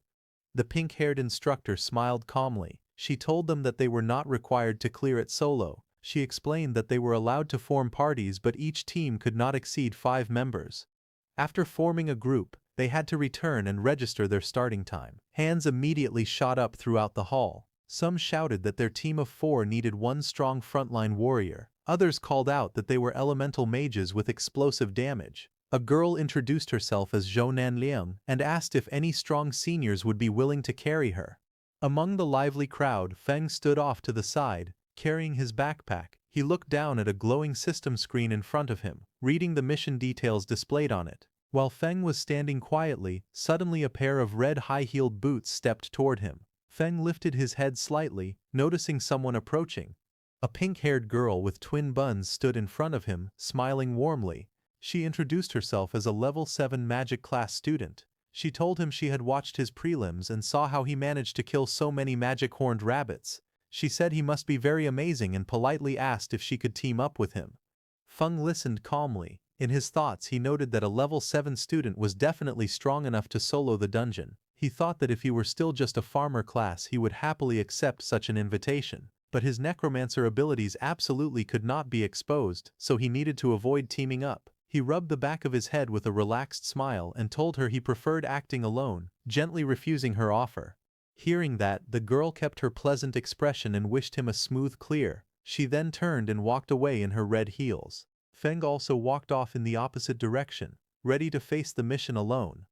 The pink-haired instructor smiled calmly. She told them that they were not required to clear it solo. She explained that they were allowed to form parties, but each team could not exceed 5 members. After forming a group, they had to return and register their starting time. Hands immediately shot up throughout the hall. Some shouted that their team of 4 needed one strong frontline warrior. Others called out that they were elemental mages with explosive damage. A girl introduced herself as Zhou Nanliang and asked if any strong seniors would be willing to carry her. Among the lively crowd, Feng stood off to the side, carrying his backpack. He looked down at a glowing system screen in front of him, reading the mission details displayed on it. While Feng was standing quietly, suddenly a pair of red high-heeled boots stepped toward him. Feng lifted his head slightly, noticing someone approaching. A pink-haired girl with twin buns stood in front of him, smiling warmly. She introduced herself as a level 7 magic class student. She told him she had watched his prelims and saw how he managed to kill so many magic-horned rabbits. She said he must be very amazing and politely asked if she could team up with him. Feng listened calmly. In his thoughts, he noted that a level 7 student was definitely strong enough to solo the dungeon. He thought that if he were still just a farmer class, he would happily accept such an invitation. But his necromancer abilities absolutely could not be exposed, so he needed to avoid teaming up. He rubbed the back of his head with a relaxed smile and told her he preferred acting alone, gently refusing her offer. Hearing that, the girl kept her pleasant expression and wished him a smooth clear. She then turned and walked away in her red heels. Feng also walked off in the opposite direction, ready to face the mission alone.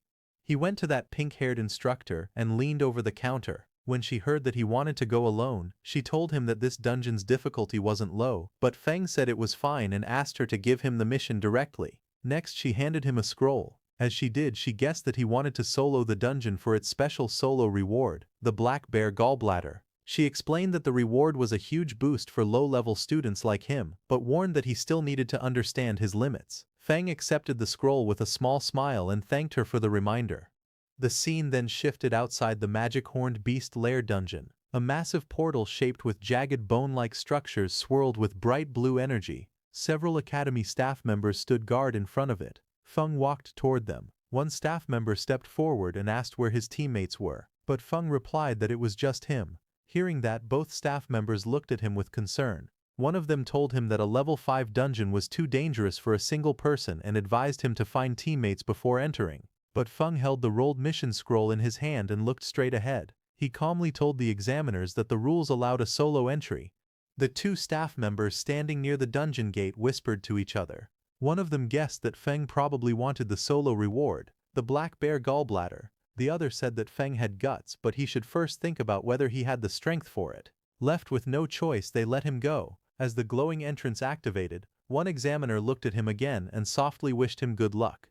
He went to that pink-haired instructor and leaned over the counter. When she heard that he wanted to go alone, she told him that this dungeon's difficulty wasn't low, but Feng said it was fine and asked her to give him the mission directly. Next, she handed him a scroll. As she did, she guessed that he wanted to solo the dungeon for its special solo reward, the Black Bear Gallbladder. She explained that the reward was a huge boost for low-level students like him, but warned that he still needed to understand his limits. Feng accepted the scroll with a small smile and thanked her for the reminder. The scene then shifted outside the Magic Horned Beast Lair dungeon. A massive portal shaped with jagged bone-like structures swirled with bright blue energy. Several academy staff members stood guard in front of it. Feng walked toward them. One staff member stepped forward and asked where his teammates were, but Feng replied that it was just him. Hearing that, both staff members looked at him with concern. One of them told him that a level 5 dungeon was too dangerous for a single person and advised him to find teammates before entering. But Feng held the rolled mission scroll in his hand and looked straight ahead. He calmly told the examiners that the rules allowed a solo entry. The 2 staff members standing near the dungeon gate whispered to each other. One of them guessed that Feng probably wanted the solo reward, the Black Bear Gallbladder. The other said that Feng had guts, but he should first think about whether he had the strength for it. Left with no choice, they let him go. As the glowing entrance activated, one examiner looked at him again and softly wished him good luck.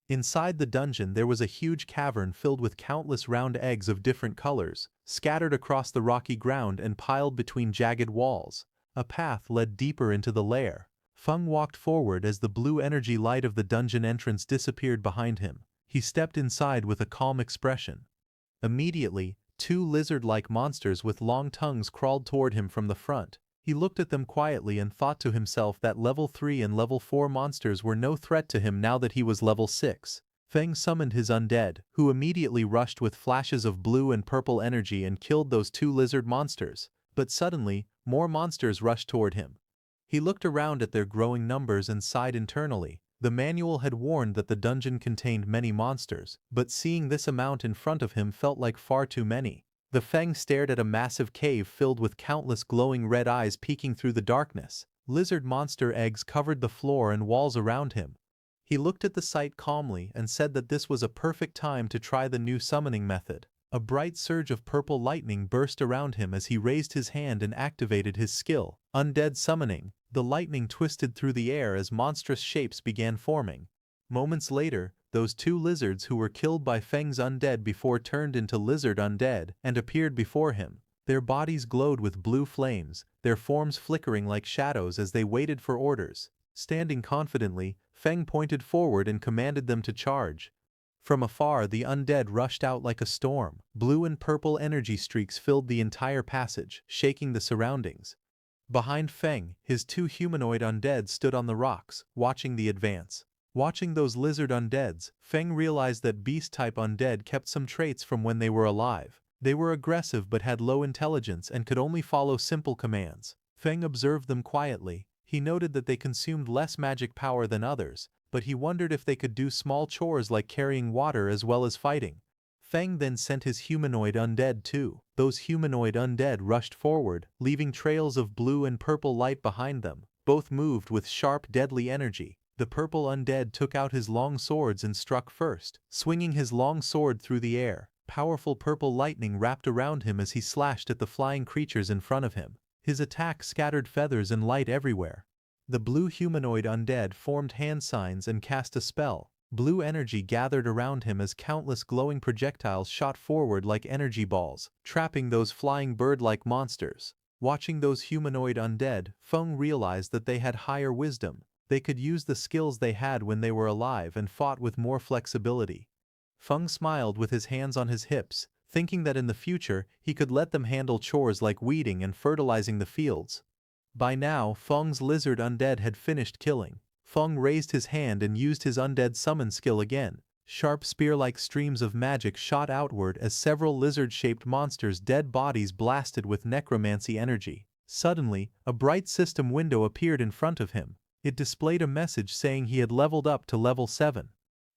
Inside the dungeon there was a huge cavern filled with countless round eggs of different colors, scattered across the rocky ground and piled between jagged walls. A path led deeper into the lair. Feng walked forward as the blue energy light of the dungeon entrance disappeared behind him. He stepped inside with a calm expression. Immediately, two lizard-like monsters with long tongues crawled toward him from the front. He looked at them quietly and thought to himself that level 3 and level 4 monsters were no threat to him now that he was level 6. Feng summoned his undead, who immediately rushed with flashes of blue and purple energy and killed those two lizard monsters. But suddenly, more monsters rushed toward him. He looked around at their growing numbers and sighed internally. The manual had warned that the dungeon contained many monsters, but seeing this amount in front of him felt like far too many. The Feng stared at a massive cave filled with countless glowing red eyes peeking through the darkness. Lizard monster eggs covered the floor and walls around him. He looked at the sight calmly and said that this was a perfect time to try the new summoning method. A bright surge of purple lightning burst around him as he raised his hand and activated his skill, Undead Summoning. The lightning twisted through the air as monstrous shapes began forming. Moments later, those two lizards who were killed by Feng's undead before turned into lizard undead and appeared before him. Their bodies glowed with blue flames, their forms flickering like shadows as they waited for orders. Standing confidently, Feng pointed forward and commanded them to charge. From afar, the undead rushed out like a storm. Blue and purple energy streaks filled the entire passage, shaking the surroundings. Behind Feng, his two humanoid undead stood on the rocks, watching the advance. Watching those lizard undeads, Feng realized that beast-type undead kept some traits from when they were alive. They were aggressive but had low intelligence and could only follow simple commands. Feng observed them quietly. He noted that they consumed less magic power than others, but he wondered if they could do small chores like carrying water as well as fighting. Feng then sent his humanoid undead too. Those humanoid undead rushed forward, leaving trails of blue and purple light behind them. Both moved with sharp, deadly energy. The purple undead took out his long swords and struck first, swinging his long sword through the air. Powerful purple lightning wrapped around him as he slashed at the flying creatures in front of him. His attack scattered feathers and light everywhere. The blue humanoid undead formed hand signs and cast a spell. Blue energy gathered around him as countless glowing projectiles shot forward like energy balls, trapping those flying bird-like monsters. Watching those humanoid undead, Feng realized that they had higher wisdom. They could use the skills they had when they were alive and fought with more flexibility. Feng smiled with his hands on his hips, thinking that in the future he could let them handle chores like weeding and fertilizing the fields. By now, Feng's lizard undead had finished killing. Feng raised his hand and used his undead summon skill again. Sharp spear-like streams of magic shot outward as several lizard-shaped monsters' dead bodies blasted with necromancy energy. Suddenly, a bright system window appeared in front of him. It displayed a message saying he had leveled up to level 7.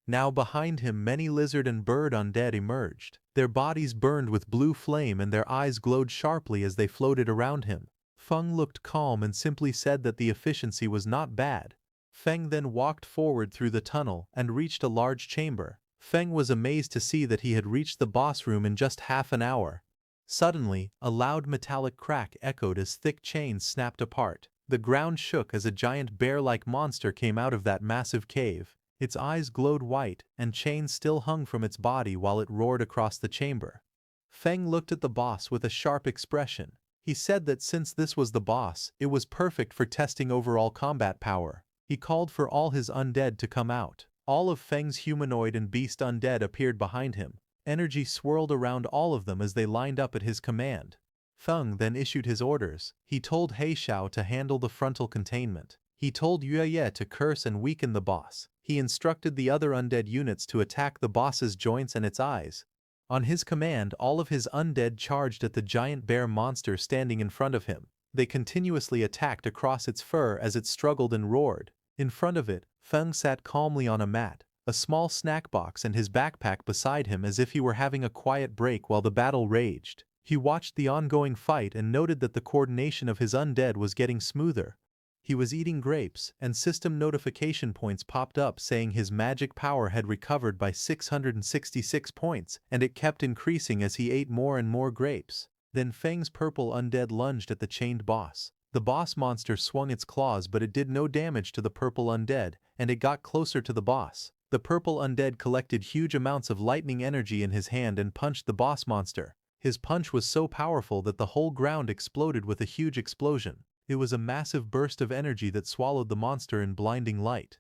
Now behind him many lizard and bird undead emerged. Their bodies burned with blue flame and their eyes glowed sharply as they floated around him. Feng looked calm and simply said that the efficiency was not bad. Feng then walked forward through the tunnel and reached a large chamber. Feng was amazed to see that he had reached the boss room in just half an hour. Suddenly, a loud metallic crack echoed as thick chains snapped apart. The ground shook as a giant bear-like monster came out of that massive cave. Its eyes glowed white, and chains still hung from its body while it roared across the chamber. Feng looked at the boss with a sharp expression. He said that since this was the boss, it was perfect for testing overall combat power. He called for all his undead to come out. All of Feng's humanoid and beast undead appeared behind him. Energy swirled around all of them as they lined up at his command. Feng then issued his orders. He told Heishao to handle the frontal containment. He told Yueye to curse and weaken the boss. He instructed the other undead units to attack the boss's joints and its eyes. On his command, all of his undead charged at the giant bear monster standing in front of him. They continuously attacked across its fur as it struggled and roared. In front of it, Feng sat calmly on a mat, a small snack box and his backpack beside him as if he were having a quiet break while the battle raged. He watched the ongoing fight and noted that the coordination of his undead was getting smoother. He was eating grapes, and system notification points popped up saying his magic power had recovered by 666 points, and it kept increasing as he ate more and more grapes. Then Feng's purple undead lunged at the chained boss. The boss monster swung its claws, but it did no damage to the purple undead, and it got closer to the boss. The purple undead collected huge amounts of lightning energy in his hand and punched the boss monster. His punch was so powerful that the whole ground exploded with a huge explosion. It was a massive burst of energy that swallowed the monster in blinding light.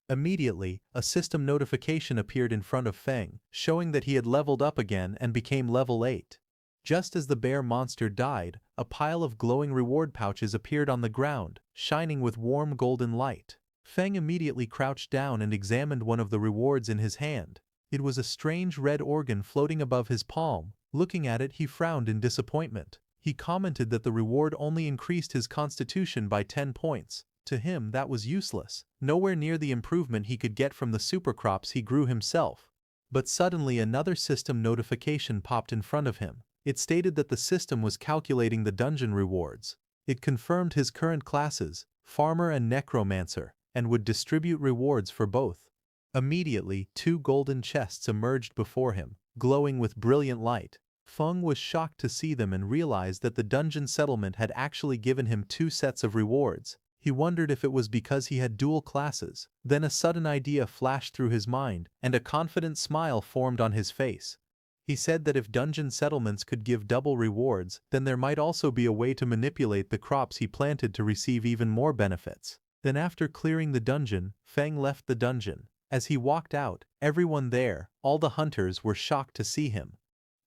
Immediately, a system notification appeared in front of Feng, showing that he had leveled up again and became level 8. Just as the bear monster died, a pile of glowing reward pouches appeared on the ground, shining with warm golden light. Feng immediately crouched down and examined one of the rewards in his hand. It was a strange red organ floating above his palm. Looking at it, he frowned in disappointment. He commented that the reward only increased his constitution by 10 points. To him, that was useless, nowhere near the improvement he could get from the supercrops he grew himself. But suddenly another system notification popped in front of him. It stated that the system was calculating the dungeon rewards. It confirmed his current classes, Farmer and Necromancer, and would distribute rewards for both. Immediately, 2 golden chests emerged before him, glowing with brilliant light. Feng was shocked to see them and realized that the dungeon settlement had actually given him 2 sets of rewards. He wondered if it was because he had dual classes. Then a sudden idea flashed through his mind, and a confident smile formed on his face. He said that if dungeon settlements could give double rewards, then there might also be a way to manipulate the crops he planted to receive even more benefits. Then after clearing the dungeon, Feng left the dungeon. As he walked out, everyone there, all the hunters, were shocked to see him.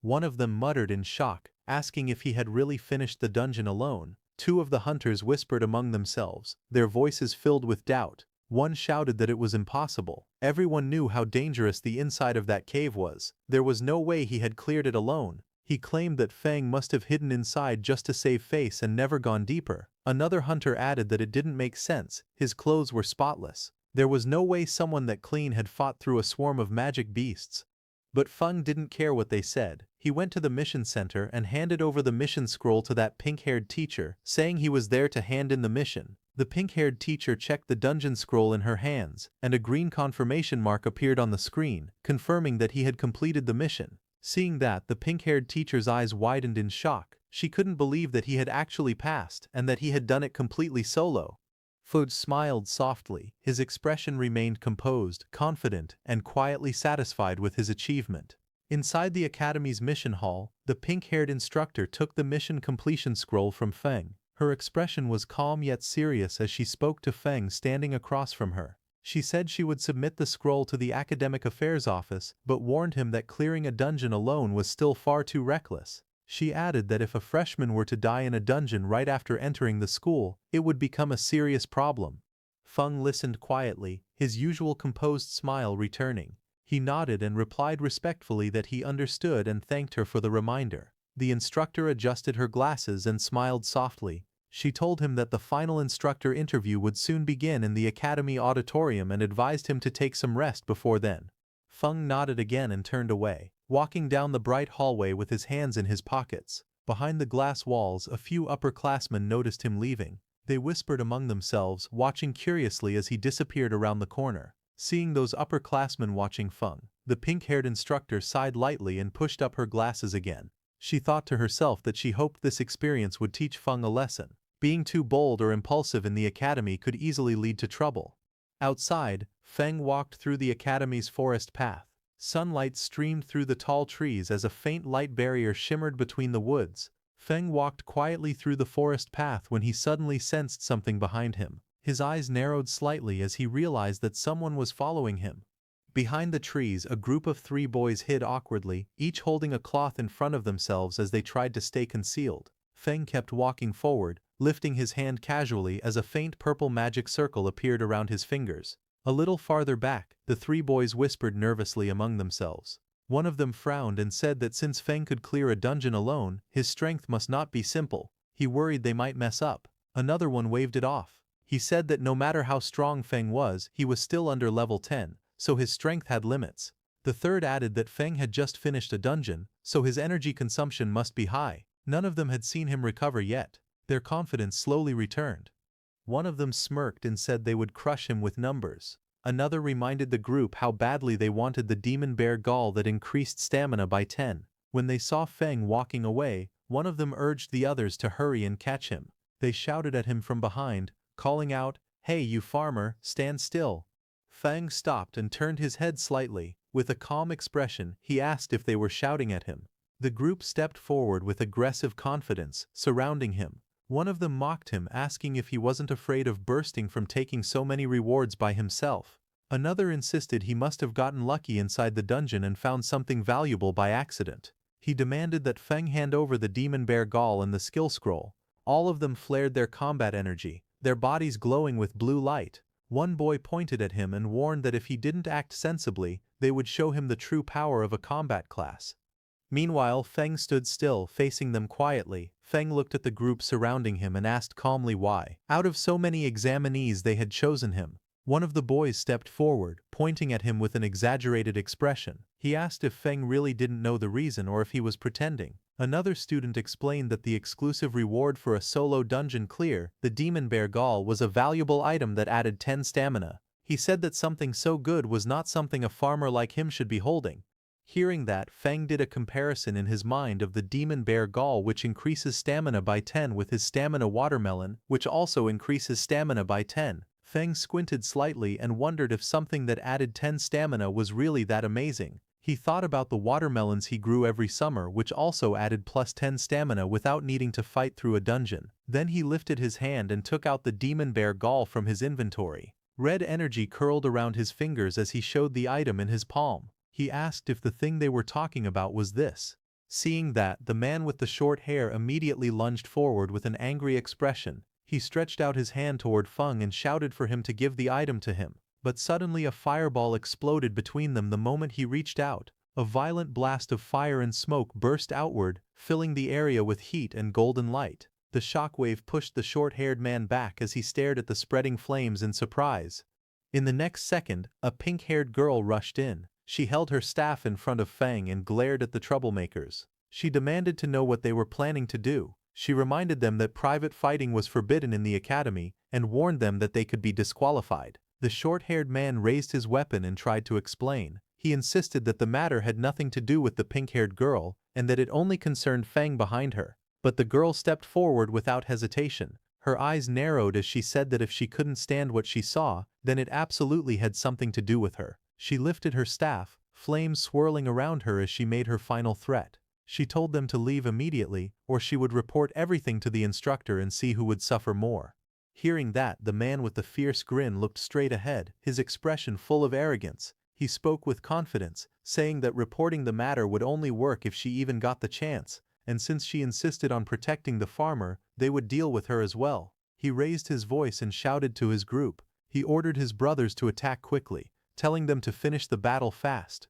One of them muttered in shock, asking if he had really finished the dungeon alone. 2 of the hunters whispered among themselves, their voices filled with doubt. One shouted that it was impossible. Everyone knew how dangerous the inside of that cave was. There was no way he had cleared it alone. He claimed that Feng must have hidden inside just to save face and never gone deeper. Another hunter added that it didn't make sense, his clothes were spotless. There was no way someone that clean had fought through a swarm of magic beasts. But Feng didn't care what they said. He went to the mission center and handed over the mission scroll to that pink-haired teacher, saying he was there to hand in the mission. The pink-haired teacher checked the dungeon scroll in her hands, and a green confirmation mark appeared on the screen, confirming that he had completed the mission. Seeing that, the pink-haired teacher's eyes widened in shock. She couldn't believe that he had actually passed, and that he had done it completely solo. Food smiled softly. His expression remained composed, confident, and quietly satisfied with his achievement. Inside the academy's mission hall, the pink-haired instructor took the mission completion scroll from Feng. Her expression was calm yet serious as she spoke to Feng standing across from her. She said she would submit the scroll to the academic affairs office, but warned him that clearing a dungeon alone was still far too reckless. She added that if a freshman were to die in a dungeon right after entering the school, it would become a serious problem. Feng listened quietly, his usual composed smile returning. He nodded and replied respectfully that he understood and thanked her for the reminder. The instructor adjusted her glasses and smiled softly. She told him that the final instructor interview would soon begin in the academy auditorium and advised him to take some rest before then. Feng nodded again and turned away, walking down the bright hallway with his hands in his pockets. Behind the glass walls, a few upperclassmen noticed him leaving. They whispered among themselves, watching curiously as he disappeared around the corner. Seeing those upperclassmen watching Feng, the pink-haired instructor sighed lightly and pushed up her glasses again. She thought to herself that she hoped this experience would teach Feng a lesson. Being too bold or impulsive in the academy could easily lead to trouble. Outside, Feng walked through the academy's forest path. Sunlight streamed through the tall trees as a faint light barrier shimmered between the woods. Feng walked quietly through the forest path when he suddenly sensed something behind him. His eyes narrowed slightly as he realized that someone was following him. Behind the trees, a group of 3 boys hid awkwardly, each holding a cloth in front of themselves as they tried to stay concealed. Feng kept walking forward, lifting his hand casually as a faint purple magic circle appeared around his fingers. A little farther back, the 3 boys whispered nervously among themselves. One of them frowned and said that since Feng could clear a dungeon alone, his strength must not be simple. He worried they might mess up. Another one waved it off. He said that no matter how strong Feng was, he was still under level 10, so his strength had limits. The third added that Feng had just finished a dungeon, so his energy consumption must be high. None of them had seen him recover yet. Their confidence slowly returned. One of them smirked and said they would crush him with numbers. Another reminded the group how badly they wanted the demon bear gall that increased stamina by 10. When they saw Feng walking away, one of them urged the others to hurry and catch him. They shouted at him from behind, calling out, "Hey you farmer, stand still." Feng stopped and turned his head slightly. With a calm expression, he asked if they were shouting at him. The group stepped forward with aggressive confidence, surrounding him. One of them mocked him, asking if he wasn't afraid of bursting from taking so many rewards by himself. Another insisted he must have gotten lucky inside the dungeon and found something valuable by accident. He demanded that Feng hand over the demon bear gall and the skill scroll. All of them flared their combat energy, their bodies glowing with blue light. One boy pointed at him and warned that if he didn't act sensibly, they would show him the true power of a combat class. Meanwhile, Feng stood still, facing them quietly. Feng looked at the group surrounding him and asked calmly why, out of so many examinees, they had chosen him. One of the boys stepped forward, pointing at him with an exaggerated expression. He asked if Feng really didn't know the reason or if he was pretending. Another student explained that the exclusive reward for a solo dungeon clear, the demon bear gall, was a valuable item that added 10 stamina. He said that something so good was not something a farmer like him should be holding. Hearing that, Feng did a comparison in his mind of the demon bear gall, which increases stamina by 10, with his stamina watermelon, which also increases stamina by 10. Feng squinted slightly and wondered if something that added 10 stamina was really that amazing. He thought about the watermelons he grew every summer, which also added plus 10 stamina without needing to fight through a dungeon. Then he lifted his hand and took out the demon bear gall from his inventory. Red energy curled around his fingers as he showed the item in his palm. He asked if the thing they were talking about was this. Seeing that, the man with the short hair immediately lunged forward with an angry expression. He stretched out his hand toward Feng and shouted for him to give the item to him. But suddenly a fireball exploded between them the moment he reached out. A violent blast of fire and smoke burst outward, filling the area with heat and golden light. The shockwave pushed the short-haired man back as he stared at the spreading flames in surprise. In the next second, a pink-haired girl rushed in. She held her staff in front of Feng and glared at the troublemakers. She demanded to know what they were planning to do. She reminded them that private fighting was forbidden in the academy and warned them that they could be disqualified. The short-haired man raised his weapon and tried to explain. He insisted that the matter had nothing to do with the pink-haired girl and that it only concerned Feng behind her. But the girl stepped forward without hesitation. Her eyes narrowed as she said that if she couldn't stand what she saw, then it absolutely had something to do with her. She lifted her staff, flames swirling around her as she made her final threat. She told them to leave immediately, or she would report everything to the instructor and see who would suffer more. Hearing that, the man with the fierce grin looked straight ahead, his expression full of arrogance. He spoke with confidence, saying that reporting the matter would only work if she even got the chance, and since she insisted on protecting the farmer, they would deal with her as well. He raised his voice and shouted to his group. He ordered his brothers to attack quickly, telling them to finish the battle fast.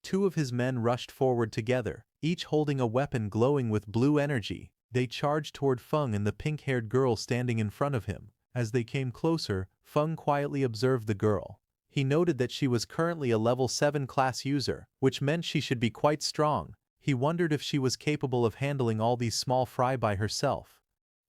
Two of his men rushed forward together, each holding a weapon glowing with blue energy. They charged toward Feng and the pink-haired girl standing in front of him. As they came closer, Feng quietly observed the girl. He noted that she was currently a level 7 class user, which meant she should be quite strong. He wondered if she was capable of handling all these small fry by herself.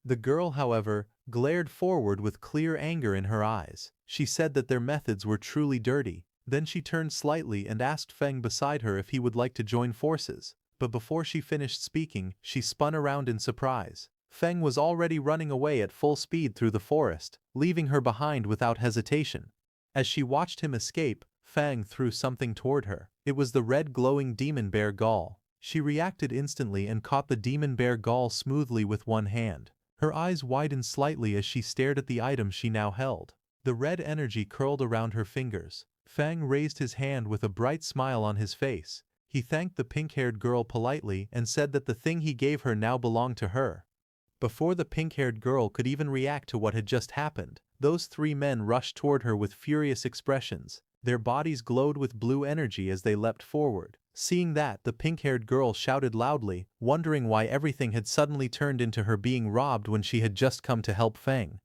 The girl, however, glared forward with clear anger in her eyes. She said that their methods were truly dirty. Then she turned slightly and asked Feng beside her if he would like to join forces. But before she finished speaking, she spun around in surprise. Feng was already running away at full speed through the forest, leaving her behind without hesitation. As she watched him escape, Feng threw something toward her. It was the red glowing demon bear gall. She reacted instantly and caught the demon bear gall smoothly with one hand. Her eyes widened slightly as she stared at the item she now held. The red energy curled around her fingers. Feng raised his hand with a bright smile on his face. He thanked the pink-haired girl politely and said that the thing he gave her now belonged to her. Before the pink-haired girl could even react to what had just happened, those three men rushed toward her with furious expressions. Their bodies glowed with blue energy as they leapt forward. Seeing that, the pink-haired girl shouted loudly, wondering why everything had suddenly turned into her being robbed when she had just come to help Feng.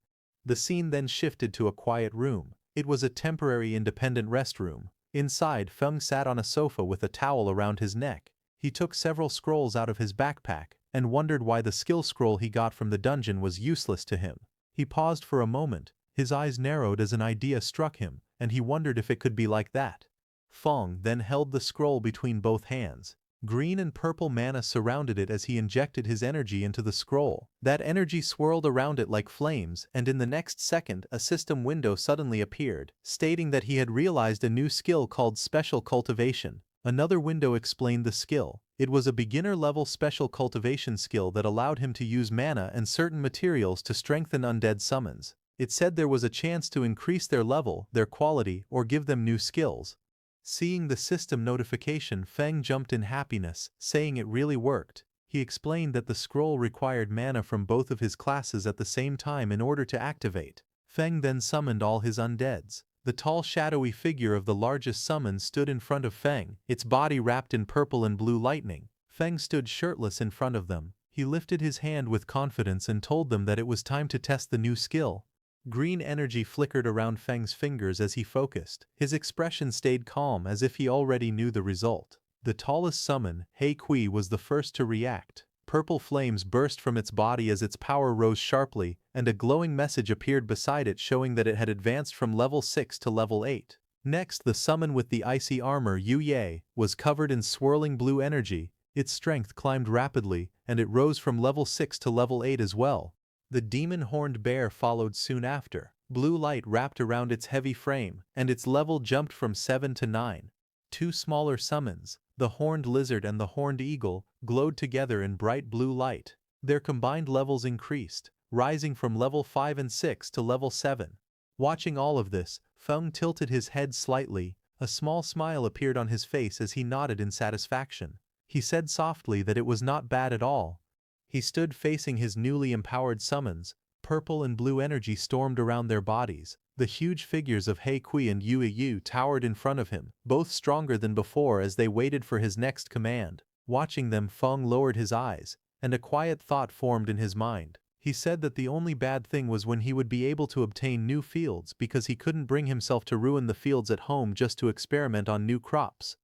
The scene then shifted to a quiet room. It was a temporary independent restroom. Inside, Feng sat on a sofa with a towel around his neck. He took several scrolls out of his backpack and wondered why the skill scroll he got from the dungeon was useless to him. He paused for a moment. His eyes narrowed as an idea struck him, and he wondered if it could be like that. Feng then held the scroll between both hands. Green and purple mana surrounded it as he injected his energy into the scroll. That energy swirled around it like flames, and in the next second a system window suddenly appeared, stating that he had realized a new skill called Special Cultivation. Another window explained the skill. It was a beginner-level special cultivation skill that allowed him to use mana and certain materials to strengthen undead summons. It said there was a chance to increase their level, their quality, or give them new skills. Seeing the system notification, Feng jumped in happiness, saying it really worked. He explained that the scroll required mana from both of his classes at the same time in order to activate. Feng then summoned all his undeads. The tall shadowy figure of the largest summon stood in front of Feng, its body wrapped in purple and blue lightning. Feng stood shirtless in front of them. He lifted his hand with confidence and told them that it was time to test the new skill. Green energy flickered around Feng's fingers as he focused. His expression stayed calm as if he already knew the result. The tallest summon, Hei Kui, was the first to react. Purple flames burst from its body as its power rose sharply, and a glowing message appeared beside it showing that it had advanced from level 6 to level 8. Next, the summon with the icy armor, Yu Ye, was covered in swirling blue energy. Its strength climbed rapidly, and it rose from level 6 to level 8 as well. The demon-horned bear followed soon after. Blue light wrapped around its heavy frame, and its level jumped from 7 to 9. Two smaller summons, the horned lizard and the horned eagle, glowed together in bright blue light. Their combined levels increased, rising from level 5 and 6 to level 7. Watching all of this, Feng tilted his head slightly. A small smile appeared on his face as he nodded in satisfaction. He said softly that it was not bad at all. He stood facing his newly empowered summons. Purple and blue energy stormed around their bodies. The huge figures of Hei Kui and Yue Yu towered in front of him, both stronger than before as they waited for his next command. Watching them, Feng lowered his eyes, and a quiet thought formed in his mind. He said that the only bad thing was when he would be able to obtain new fields because he couldn't bring himself to ruin the fields at home just to experiment on new crops.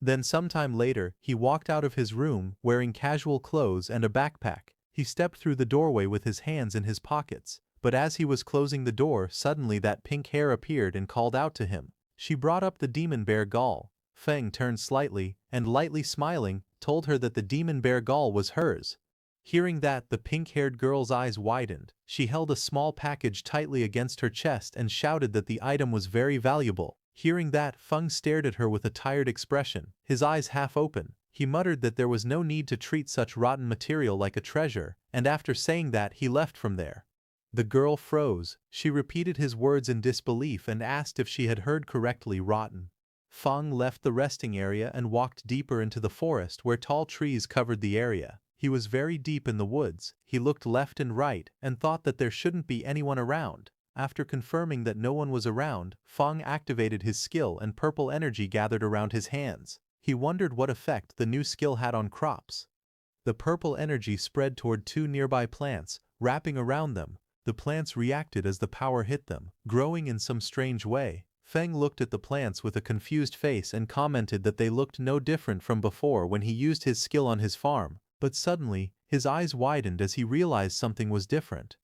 Then sometime later, he walked out of his room, wearing casual clothes and a backpack. He stepped through the doorway with his hands in his pockets. But as he was closing the door, suddenly that pink hair appeared and called out to him. She brought up the demon bear Gaul. Feng turned slightly, and lightly smiling, told her that the demon bear Gaul was hers. Hearing that, the pink-haired girl's eyes widened. She held a small package tightly against her chest and shouted that the item was very valuable. Hearing that, Feng stared at her with a tired expression, his eyes half open. He muttered that there was no need to treat such rotten material like a treasure, and after saying that, he left from there. The girl froze. She repeated his words in disbelief and asked if she had heard correctly, rotten. Feng left the resting area and walked deeper into the forest where tall trees covered the area. He was very deep in the woods. He looked left and right and thought that there shouldn't be anyone around. After confirming that no one was around, Feng activated his skill and purple energy gathered around his hands. He wondered what effect the new skill had on crops. The purple energy spread toward two nearby plants, wrapping around them. The plants reacted as the power hit them, growing in some strange way. Feng looked at the plants with a confused face and commented that they looked no different from before when he used his skill on his farm, but suddenly, his eyes widened as he realized something was different.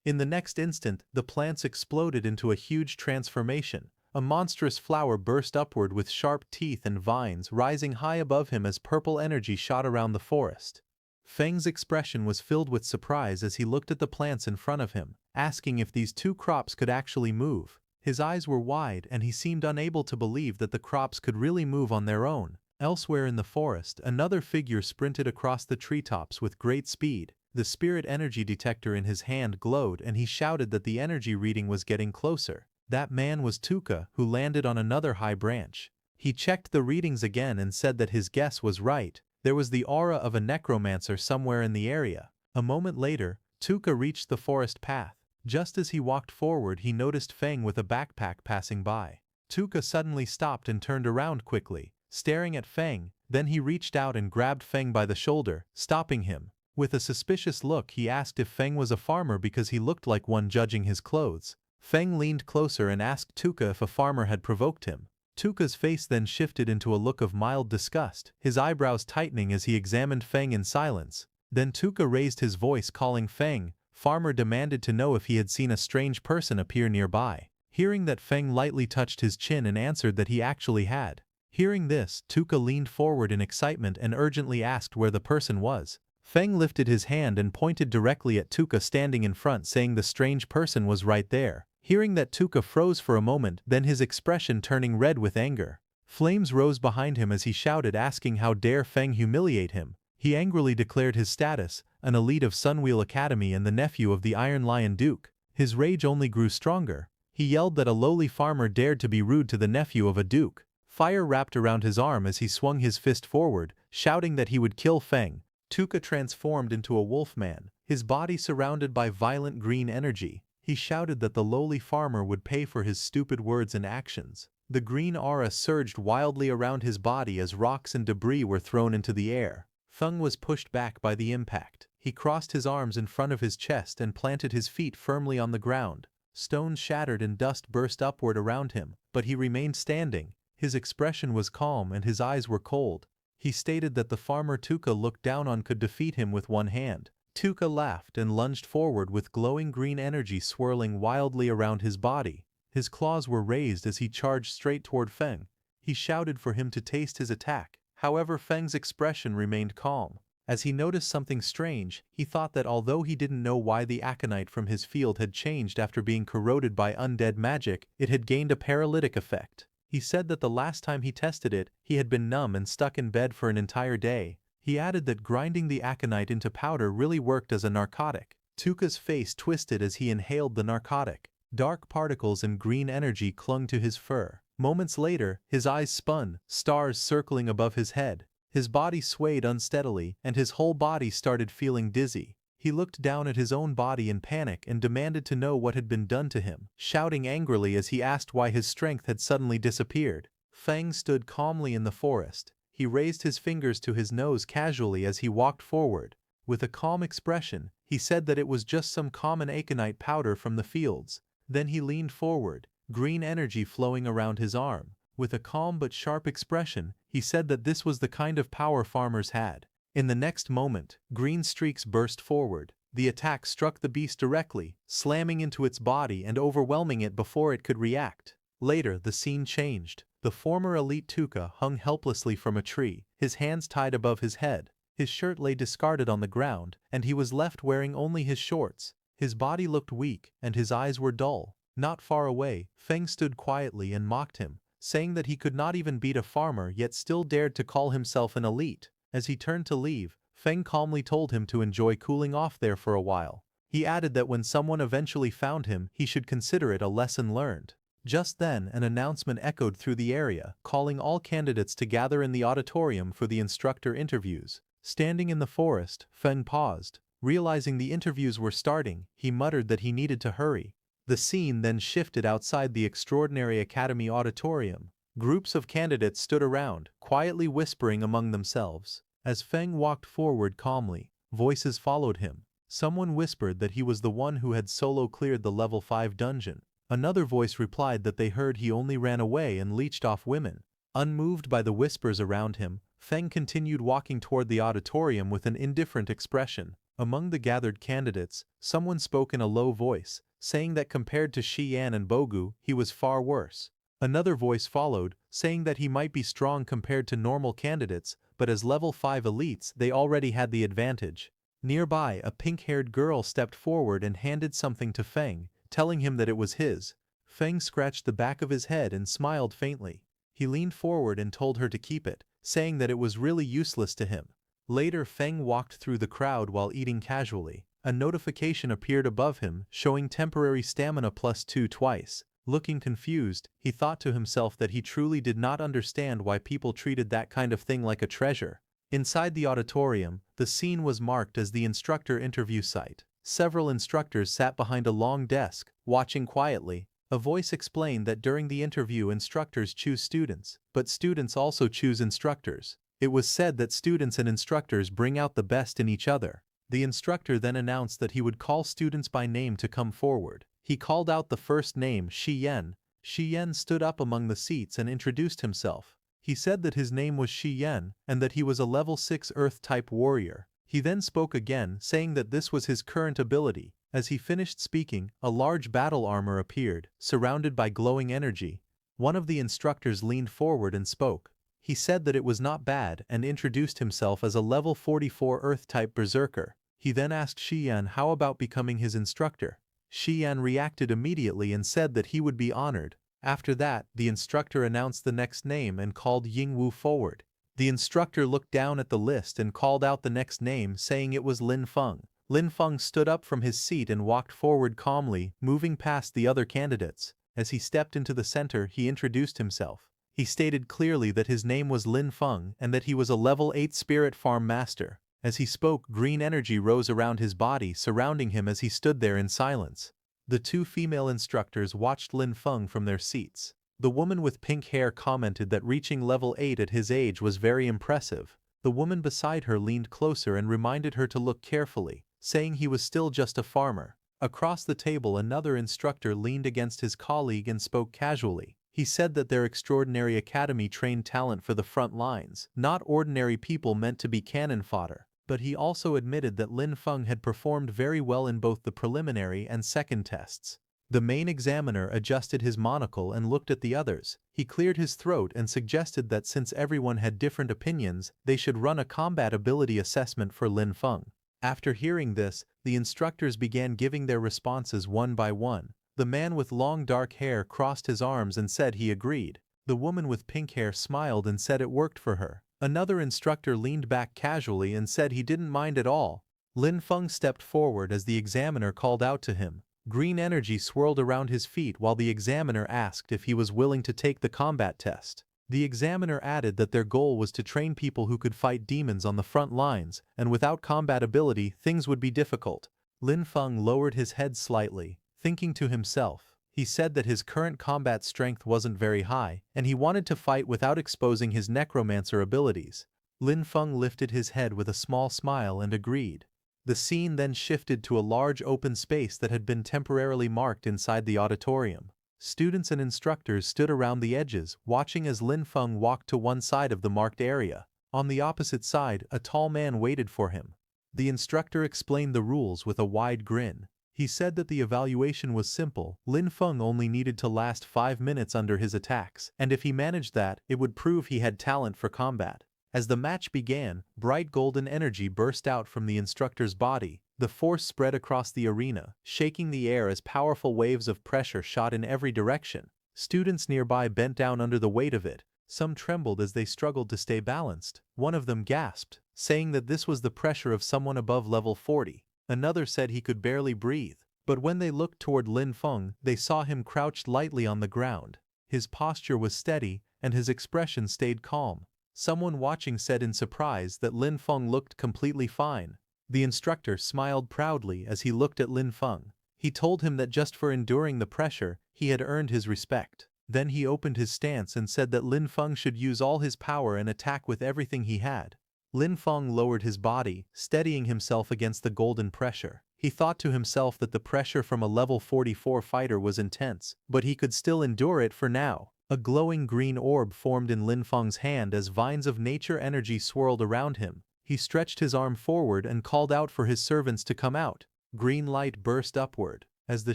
In the next instant, the plants exploded into a huge transformation. A monstrous flower burst upward with sharp teeth and vines rising high above him as purple energy shot around the forest. Feng's expression was filled with surprise as he looked at the plants in front of him, asking if these two crops could actually move. His eyes were wide and he seemed unable to believe that the crops could really move on their own. Elsewhere in the forest, another figure sprinted across the treetops with great speed. The spirit energy detector in his hand glowed and he shouted that the energy reading was getting closer. That man was Tuka, who landed on another high branch. He checked the readings again and said that his guess was right. There was the aura of a necromancer somewhere in the area. A moment later, Tuka reached the forest path. Just as he walked forward, he noticed Feng with a backpack passing by. Tuka suddenly stopped and turned around quickly, staring at Feng. Then he reached out and grabbed Feng by the shoulder, stopping him. With a suspicious look, he asked if Feng was a farmer because he looked like one judging his clothes. Feng leaned closer and asked Tuka if a farmer had provoked him. Tuka's face then shifted into a look of mild disgust, his eyebrows tightening as he examined Feng in silence. Then Tuka raised his voice calling Feng. Farmer demanded to know if he had seen a strange person appear nearby. Hearing that, Feng lightly touched his chin and answered that he actually had. Hearing this, Tuka leaned forward in excitement and urgently asked where the person was. Feng lifted his hand and pointed directly at Tuka standing in front, saying the strange person was right there. Hearing that, Tuka froze for a moment, then his expression turning red with anger. Flames rose behind him as he shouted, asking how dare Feng humiliate him. He angrily declared his status, an elite of Sunwheel Academy and the nephew of the Iron Lion Duke. His rage only grew stronger. He yelled that a lowly farmer dared to be rude to the nephew of a duke. Fire wrapped around his arm as he swung his fist forward, shouting that he would kill Feng. Tuka transformed into a wolfman, his body surrounded by violent green energy. He shouted that the lowly farmer would pay for his stupid words and actions. The green aura surged wildly around his body as rocks and debris were thrown into the air. Feng was pushed back by the impact. He crossed his arms in front of his chest and planted his feet firmly on the ground. Stones shattered and dust burst upward around him, but he remained standing. His expression was calm and his eyes were cold. He stated that the farmer Tuka looked down on could defeat him with one hand. Tuka laughed and lunged forward with glowing green energy swirling wildly around his body. His claws were raised as he charged straight toward Feng. He shouted for him to taste his attack. However, Feng's expression remained calm. As he noticed something strange, he thought that although he didn't know why the aconite from his field had changed after being corroded by undead magic, it had gained a paralytic effect. He said that the last time he tested it, he had been numb and stuck in bed for an entire day. He added that grinding the aconite into powder really worked as a narcotic. Tuka's face twisted as he inhaled the narcotic. Dark particles and green energy clung to his fur. Moments later, his eyes spun, stars circling above his head. His body swayed unsteadily, and his whole body started feeling dizzy. He looked down at his own body in panic and demanded to know what had been done to him, shouting angrily as he asked why his strength had suddenly disappeared. Feng stood calmly in the forest. He raised his fingers to his nose casually as he walked forward. With a calm expression, he said that it was just some common aconite powder from the fields. Then he leaned forward, green energy flowing around his arm. With a calm but sharp expression, he said that this was the kind of power farmers had. In the next moment, green streaks burst forward. The attack struck the beast directly, slamming into its body and overwhelming it before it could react. Later, the scene changed. The former elite Tuka hung helplessly from a tree, his hands tied above his head. His shirt lay discarded on the ground, and he was left wearing only his shorts. His body looked weak, and his eyes were dull. Not far away, Feng stood quietly and mocked him, saying that he could not even beat a farmer yet still dared to call himself an elite. As he turned to leave, Feng calmly told him to enjoy cooling off there for a while. He added that when someone eventually found him, he should consider it a lesson learned. Just then, an announcement echoed through the area, calling all candidates to gather in the auditorium for the instructor interviews. Standing in the forest, Feng paused. Realizing the interviews were starting, he muttered that he needed to hurry. The scene then shifted outside the Extraordinary Academy auditorium. Groups of candidates stood around, quietly whispering among themselves. As Feng walked forward calmly, voices followed him. Someone whispered that he was the one who had solo cleared the level 5 dungeon. Another voice replied that they heard he only ran away and leeched off women. Unmoved by the whispers around him, Feng continued walking toward the auditorium with an indifferent expression. Among the gathered candidates, someone spoke in a low voice, saying that compared to Xian and Bogu, he was far worse. Another voice followed, saying that he might be strong compared to normal candidates, but as level 5 elites, they already had the advantage. Nearby, a pink-haired girl stepped forward and handed something to Feng, telling him that it was his. Feng scratched the back of his head and smiled faintly. He leaned forward and told her to keep it, saying that it was really useless to him. Later, Feng walked through the crowd while eating casually. A notification appeared above him, showing temporary stamina +2 twice. Looking confused, he thought to himself that he truly did not understand why people treated that kind of thing like a treasure. Inside the auditorium, the scene was marked as the instructor interview site. Several instructors sat behind a long desk, watching quietly. A voice explained that during the interview instructors choose students, but students also choose instructors. It was said that students and instructors bring out the best in each other. The instructor then announced that he would call students by name to come forward. He called out the first name, Xian. Xian stood up among the seats and introduced himself. He said that his name was Xian and that he was a level 6 Earth-type warrior. He then spoke again, saying that this was his current ability. As he finished speaking, a large battle armor appeared, surrounded by glowing energy. One of the instructors leaned forward and spoke. He said that it was not bad and introduced himself as a level 44 Earth-type berserker. He then asked Xian how about becoming his instructor. Xian reacted immediately and said that he would be honored. After that, the instructor announced the next name and called Yingwu forward. The instructor looked down at the list and called out the next name, saying it was Lin Feng. Lin Feng stood up from his seat and walked forward calmly, moving past the other candidates. As he stepped into the center, he introduced himself. He stated clearly that his name was Lin Feng and that he was a level 8 spirit farm master. As he spoke, green energy rose around his body, surrounding him as he stood there in silence. The two female instructors watched Lin Feng from their seats. The woman with pink hair commented that reaching level 8 at his age was very impressive. The woman beside her leaned closer and reminded her to look carefully, saying he was still just a farmer. Across the table, another instructor leaned against his colleague and spoke casually. He said that their extraordinary academy trained talent for the front lines, not ordinary people meant to be cannon fodder. But he also admitted that Lin Feng had performed very well in both the preliminary and second tests. The main examiner adjusted his monocle and looked at the others. He cleared his throat and suggested that since everyone had different opinions, they should run a combat ability assessment for Lin Feng. After hearing this, the instructors began giving their responses one by one. The man with long dark hair crossed his arms and said he agreed. The woman with pink hair smiled and said it worked for her. Another instructor leaned back casually and said he didn't mind at all. Lin Feng stepped forward as the examiner called out to him. Green energy swirled around his feet while the examiner asked if he was willing to take the combat test. The examiner added that their goal was to train people who could fight demons on the front lines, and without combat ability, things would be difficult. Lin Feng lowered his head slightly, thinking to himself. He said that his current combat strength wasn't very high, and he wanted to fight without exposing his necromancer abilities. Lin Feng lifted his head with a small smile and agreed. The scene then shifted to a large open space that had been temporarily marked inside the auditorium. Students and instructors stood around the edges, watching as Lin Feng walked to one side of the marked area. On the opposite side, a tall man waited for him. The instructor explained the rules with a wide grin. He said that the evaluation was simple. Lin Feng only needed to last 5 minutes under his attacks, and if he managed that, it would prove he had talent for combat. As the match began, bright golden energy burst out from the instructor's body. The force spread across the arena, shaking the air as powerful waves of pressure shot in every direction. Students nearby bent down under the weight of it. Some trembled as they struggled to stay balanced. One of them gasped, saying that this was the pressure of someone above level 40. Another said he could barely breathe. But when they looked toward Lin Feng, they saw him crouched lightly on the ground. His posture was steady, and his expression stayed calm. Someone watching said in surprise that Lin Feng looked completely fine. The instructor smiled proudly as he looked at Lin Feng. He told him that just for enduring the pressure, he had earned his respect. Then he opened his stance and said that Lin Feng should use all his power and attack with everything he had. Lin Feng lowered his body, steadying himself against the golden pressure. He thought to himself that the pressure from a level 44 fighter was intense, but he could still endure it for now. A glowing green orb formed in Lin Feng's hand as vines of nature energy swirled around him. He stretched his arm forward and called out for his servants to come out. Green light burst upward. As the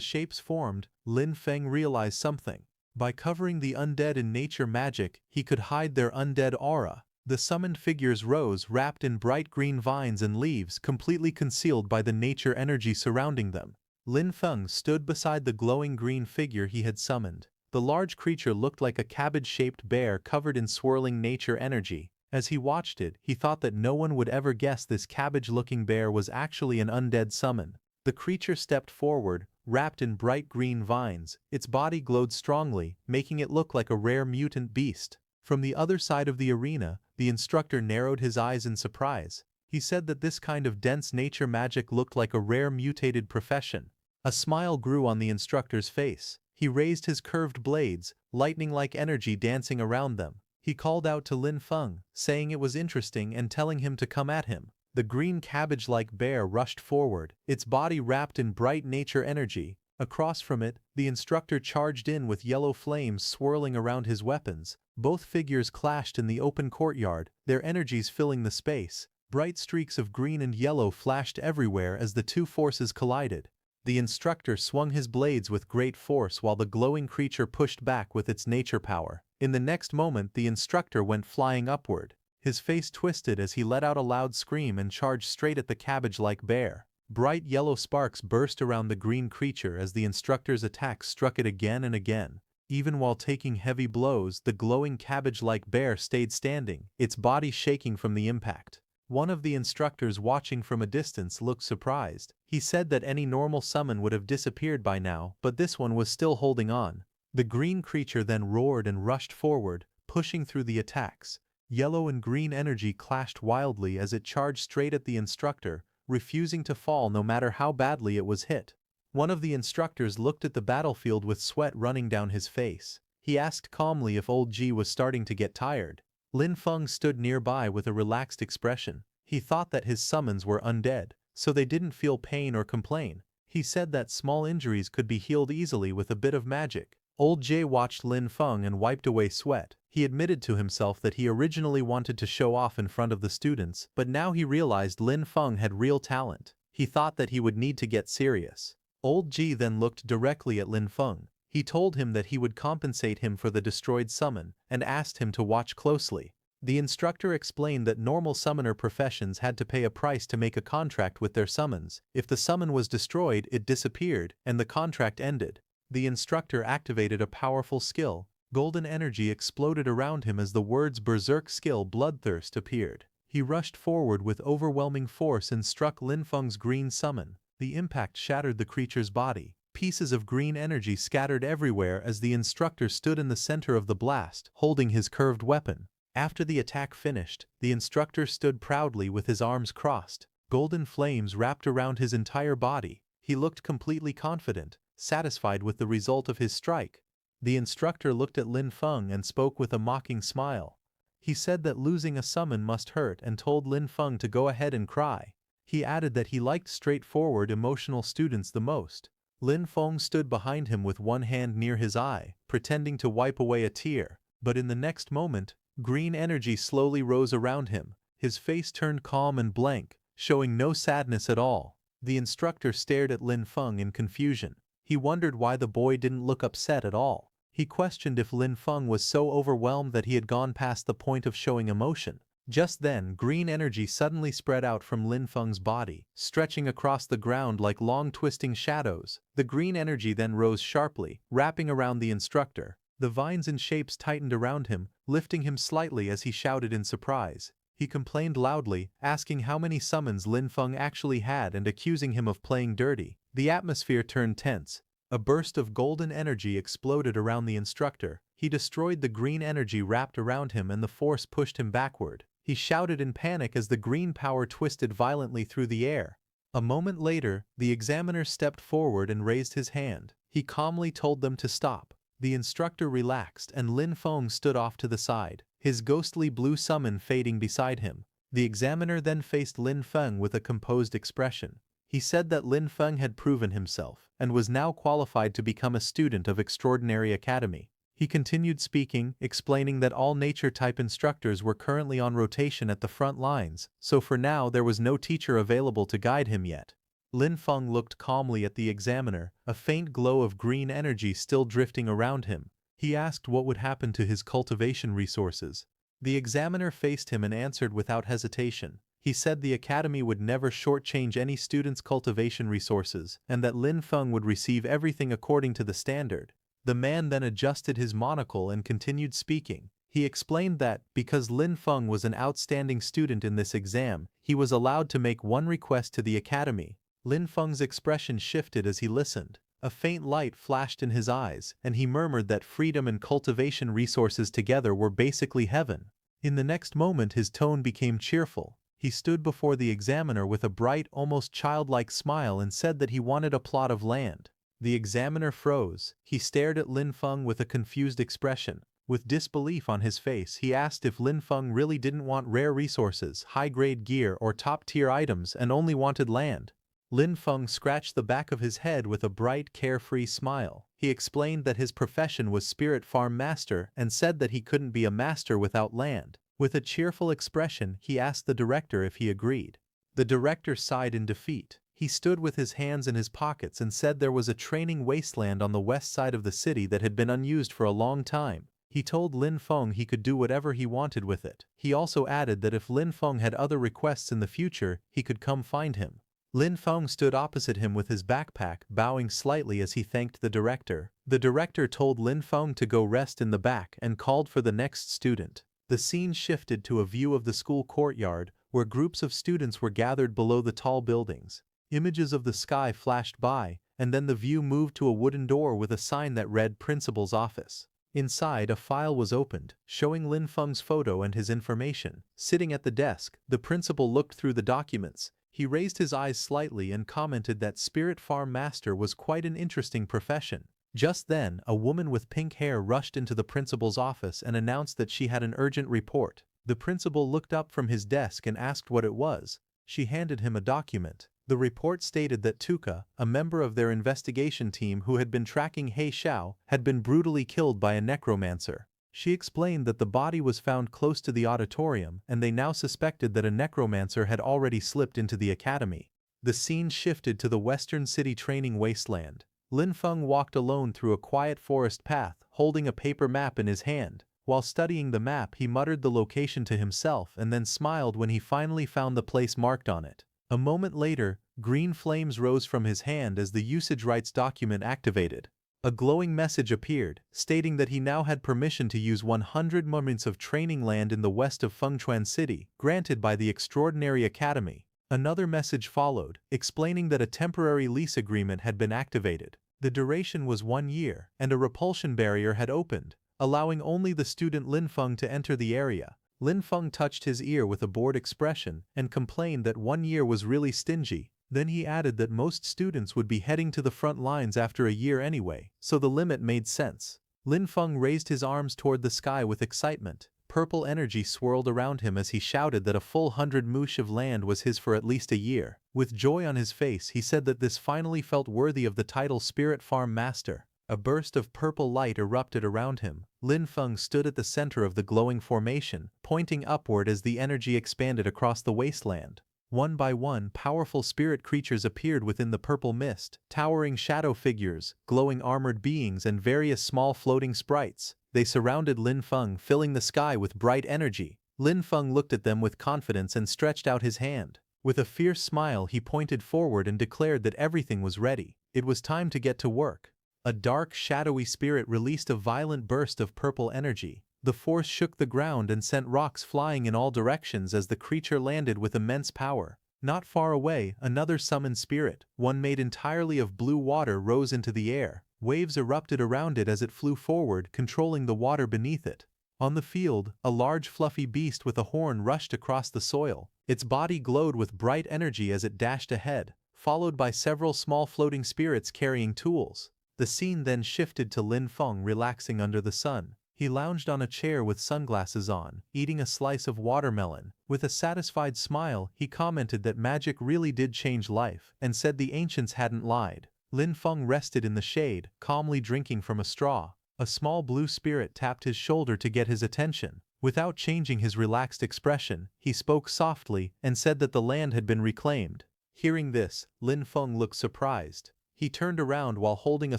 shapes formed, Lin Feng realized something. By covering the undead in nature magic, he could hide their undead aura. The summoned figures rose, wrapped in bright green vines and leaves, completely concealed by the nature energy surrounding them. Lin Feng stood beside the glowing green figure he had summoned. The large creature looked like a cabbage-shaped bear covered in swirling nature energy. As he watched it, he thought that no one would ever guess this cabbage-looking bear was actually an undead summon. The creature stepped forward, wrapped in bright green vines. Its body glowed strongly, making it look like a rare mutant beast. From the other side of the arena, the instructor narrowed his eyes in surprise. He said that this kind of dense nature magic looked like a rare mutated profession. A smile grew on the instructor's face. He raised his curved blades, lightning-like energy dancing around them. He called out to Lin Feng, saying it was interesting and telling him to come at him. The green cabbage-like bear rushed forward, its body wrapped in bright nature energy. Across from it, the instructor charged in with yellow flames swirling around his weapons. Both figures clashed in the open courtyard, their energies filling the space. Bright streaks of green and yellow flashed everywhere as the two forces collided. The instructor swung his blades with great force while the glowing creature pushed back with its nature power. In the next moment the instructor went flying upward. His face twisted as he let out a loud scream and charged straight at the cabbage-like bear. Bright yellow sparks burst around the green creature as the instructor's attack struck it again and again. Even while taking heavy blows, the glowing cabbage-like bear stayed standing, its body shaking from the impact. One of the instructors watching from a distance looked surprised. He said that any normal summon would have disappeared by now, but this one was still holding on. The green creature then roared and rushed forward, pushing through the attacks. Yellow and green energy clashed wildly as it charged straight at the instructor, refusing to fall no matter how badly it was hit. One of the instructors looked at the battlefield with sweat running down his face. He asked calmly if old G was starting to get tired. Lin Feng stood nearby with a relaxed expression. He thought that his summons were undead, so they didn't feel pain or complain. He said that small injuries could be healed easily with a bit of magic. Old J watched Lin Feng and wiped away sweat. He admitted to himself that he originally wanted to show off in front of the students, but now he realized Lin Feng had real talent. He thought that he would need to get serious. Old G then looked directly at Lin Feng. He told him that he would compensate him for the destroyed summon, and asked him to watch closely. The instructor explained that normal summoner professions had to pay a price to make a contract with their summons. If the summon was destroyed, it disappeared, and the contract ended. The instructor activated a powerful skill. Golden energy exploded around him as the words Berserk skill Bloodthirst appeared. He rushed forward with overwhelming force and struck Lin Feng's green summon. The impact shattered the creature's body. Pieces of green energy scattered everywhere as the instructor stood in the center of the blast, holding his curved weapon. After the attack finished, the instructor stood proudly with his arms crossed. Golden flames wrapped around his entire body. He looked completely confident, satisfied with the result of his strike. The instructor looked at Lin Feng and spoke with a mocking smile. He said that losing a summon must hurt and told Lin Feng to go ahead and cry. He added that he liked straightforward, emotional students the most. Lin Feng stood behind him with one hand near his eye, pretending to wipe away a tear. But in the next moment, green energy slowly rose around him. His face turned calm and blank, showing no sadness at all. The instructor stared at Lin Feng in confusion. He wondered why the boy didn't look upset at all. He questioned if Lin Feng was so overwhelmed that he had gone past the point of showing emotion. Just then, green energy suddenly spread out from Lin Feng's body, stretching across the ground like long twisting shadows. The green energy then rose sharply, wrapping around the instructor. The vines and shapes tightened around him, lifting him slightly as he shouted in surprise. He complained loudly, asking how many summons Lin Feng actually had and accusing him of playing dirty. The atmosphere turned tense. A burst of golden energy exploded around the instructor. He destroyed the green energy wrapped around him and the force pushed him backward. He shouted in panic as the green power twisted violently through the air. A moment later, the examiner stepped forward and raised his hand. He calmly told them to stop. The instructor relaxed and Lin Feng stood off to the side, his ghostly blue summon fading beside him. The examiner then faced Lin Feng with a composed expression. He said that Lin Feng had proven himself and was now qualified to become a student of Extraordinary Academy. He continued speaking, explaining that all nature-type instructors were currently on rotation at the front lines, so for now there was no teacher available to guide him yet. Lin Feng looked calmly at the examiner, a faint glow of green energy still drifting around him. He asked what would happen to his cultivation resources. The examiner faced him and answered without hesitation. He said the academy would never shortchange any student's cultivation resources, and that Lin Feng would receive everything according to the standard. The man then adjusted his monocle and continued speaking. He explained that, because Lin Feng was an outstanding student in this exam, he was allowed to make one request to the academy. Lin Feng's expression shifted as he listened. A faint light flashed in his eyes, and he murmured that freedom and cultivation resources together were basically heaven. In the next moment his tone became cheerful. He stood before the examiner with a bright, almost childlike smile and said that he wanted a plot of land. The examiner froze. He stared at Lin Feng with a confused expression. With disbelief on his face, he asked if Lin Feng really didn't want rare resources, high-grade gear, or top-tier items and only wanted land. Lin Feng scratched the back of his head with a bright, carefree smile. He explained that his profession was spirit farm master and said that he couldn't be a master without land. With a cheerful expression, he asked the director if he agreed. The director sighed in defeat. He stood with his hands in his pockets and said there was a training wasteland on the west side of the city that had been unused for a long time. He told Lin Feng he could do whatever he wanted with it. He also added that if Lin Feng had other requests in the future, he could come find him. Lin Feng stood opposite him with his backpack, bowing slightly as he thanked the director. The director told Lin Feng to go rest in the back and called for the next student. The scene shifted to a view of the school courtyard, where groups of students were gathered below the tall buildings. Images of the sky flashed by, and then the view moved to a wooden door with a sign that read Principal's Office. Inside, a file was opened, showing Lin Feng's photo and his information. Sitting at the desk, the principal looked through the documents. He raised his eyes slightly and commented that Spirit Farm Master was quite an interesting profession. Just then, a woman with pink hair rushed into the principal's office and announced that she had an urgent report. The principal looked up from his desk and asked what it was. She handed him a document. The report stated that Tuka, a member of their investigation team who had been tracking He Xiao, had been brutally killed by a necromancer. She explained that the body was found close to the auditorium and they now suspected that a necromancer had already slipped into the academy. The scene shifted to the Western City training wasteland. Lin Feng walked alone through a quiet forest path, holding a paper map in his hand. While studying the map, he muttered the location to himself and then smiled when he finally found the place marked on it. A moment later, green flames rose from his hand as the usage rights document activated. A glowing message appeared, stating that he now had permission to use 100 moments of training land in the west of Fengchuan City, granted by the Extraordinary Academy. Another message followed, explaining that a temporary lease agreement had been activated. The duration was 1 year, and a repulsion barrier had opened, allowing only the student Lin Feng to enter the area. Lin Feng touched his ear with a bored expression and complained that 1 year was really stingy. Then he added that most students would be heading to the front lines after a year anyway, so the limit made sense. Lin Feng raised his arms toward the sky with excitement. Purple energy swirled around him as he shouted that a full 100 moosh of land was his for at least a year. With joy on his face, he said that this finally felt worthy of the title Spirit Farm Master. A burst of purple light erupted around him. Lin Feng stood at the center of the glowing formation, pointing upward as the energy expanded across the wasteland. One by one, powerful spirit creatures appeared within the purple mist, towering shadow figures, glowing armored beings and various small floating sprites. They surrounded Lin Feng, filling the sky with bright energy. Lin Feng looked at them with confidence and stretched out his hand. With a fierce smile, he pointed forward and declared that everything was ready. It was time to get to work. A dark, shadowy spirit released a violent burst of purple energy. The force shook the ground and sent rocks flying in all directions as the creature landed with immense power. Not far away, another summoned spirit, one made entirely of blue water, rose into the air. Waves erupted around it as it flew forward, controlling the water beneath it. On the field, a large fluffy beast with a horn rushed across the soil. Its body glowed with bright energy as it dashed ahead, followed by several small floating spirits carrying tools. The scene then shifted to Lin Feng relaxing under the sun. He lounged on a chair with sunglasses on, eating a slice of watermelon. With a satisfied smile, he commented that magic really did change life, and said the ancients hadn't lied. Lin Feng rested in the shade, calmly drinking from a straw. A small blue spirit tapped his shoulder to get his attention. Without changing his relaxed expression, he spoke softly and said that the land had been reclaimed. Hearing this, Lin Feng looked surprised. He turned around while holding a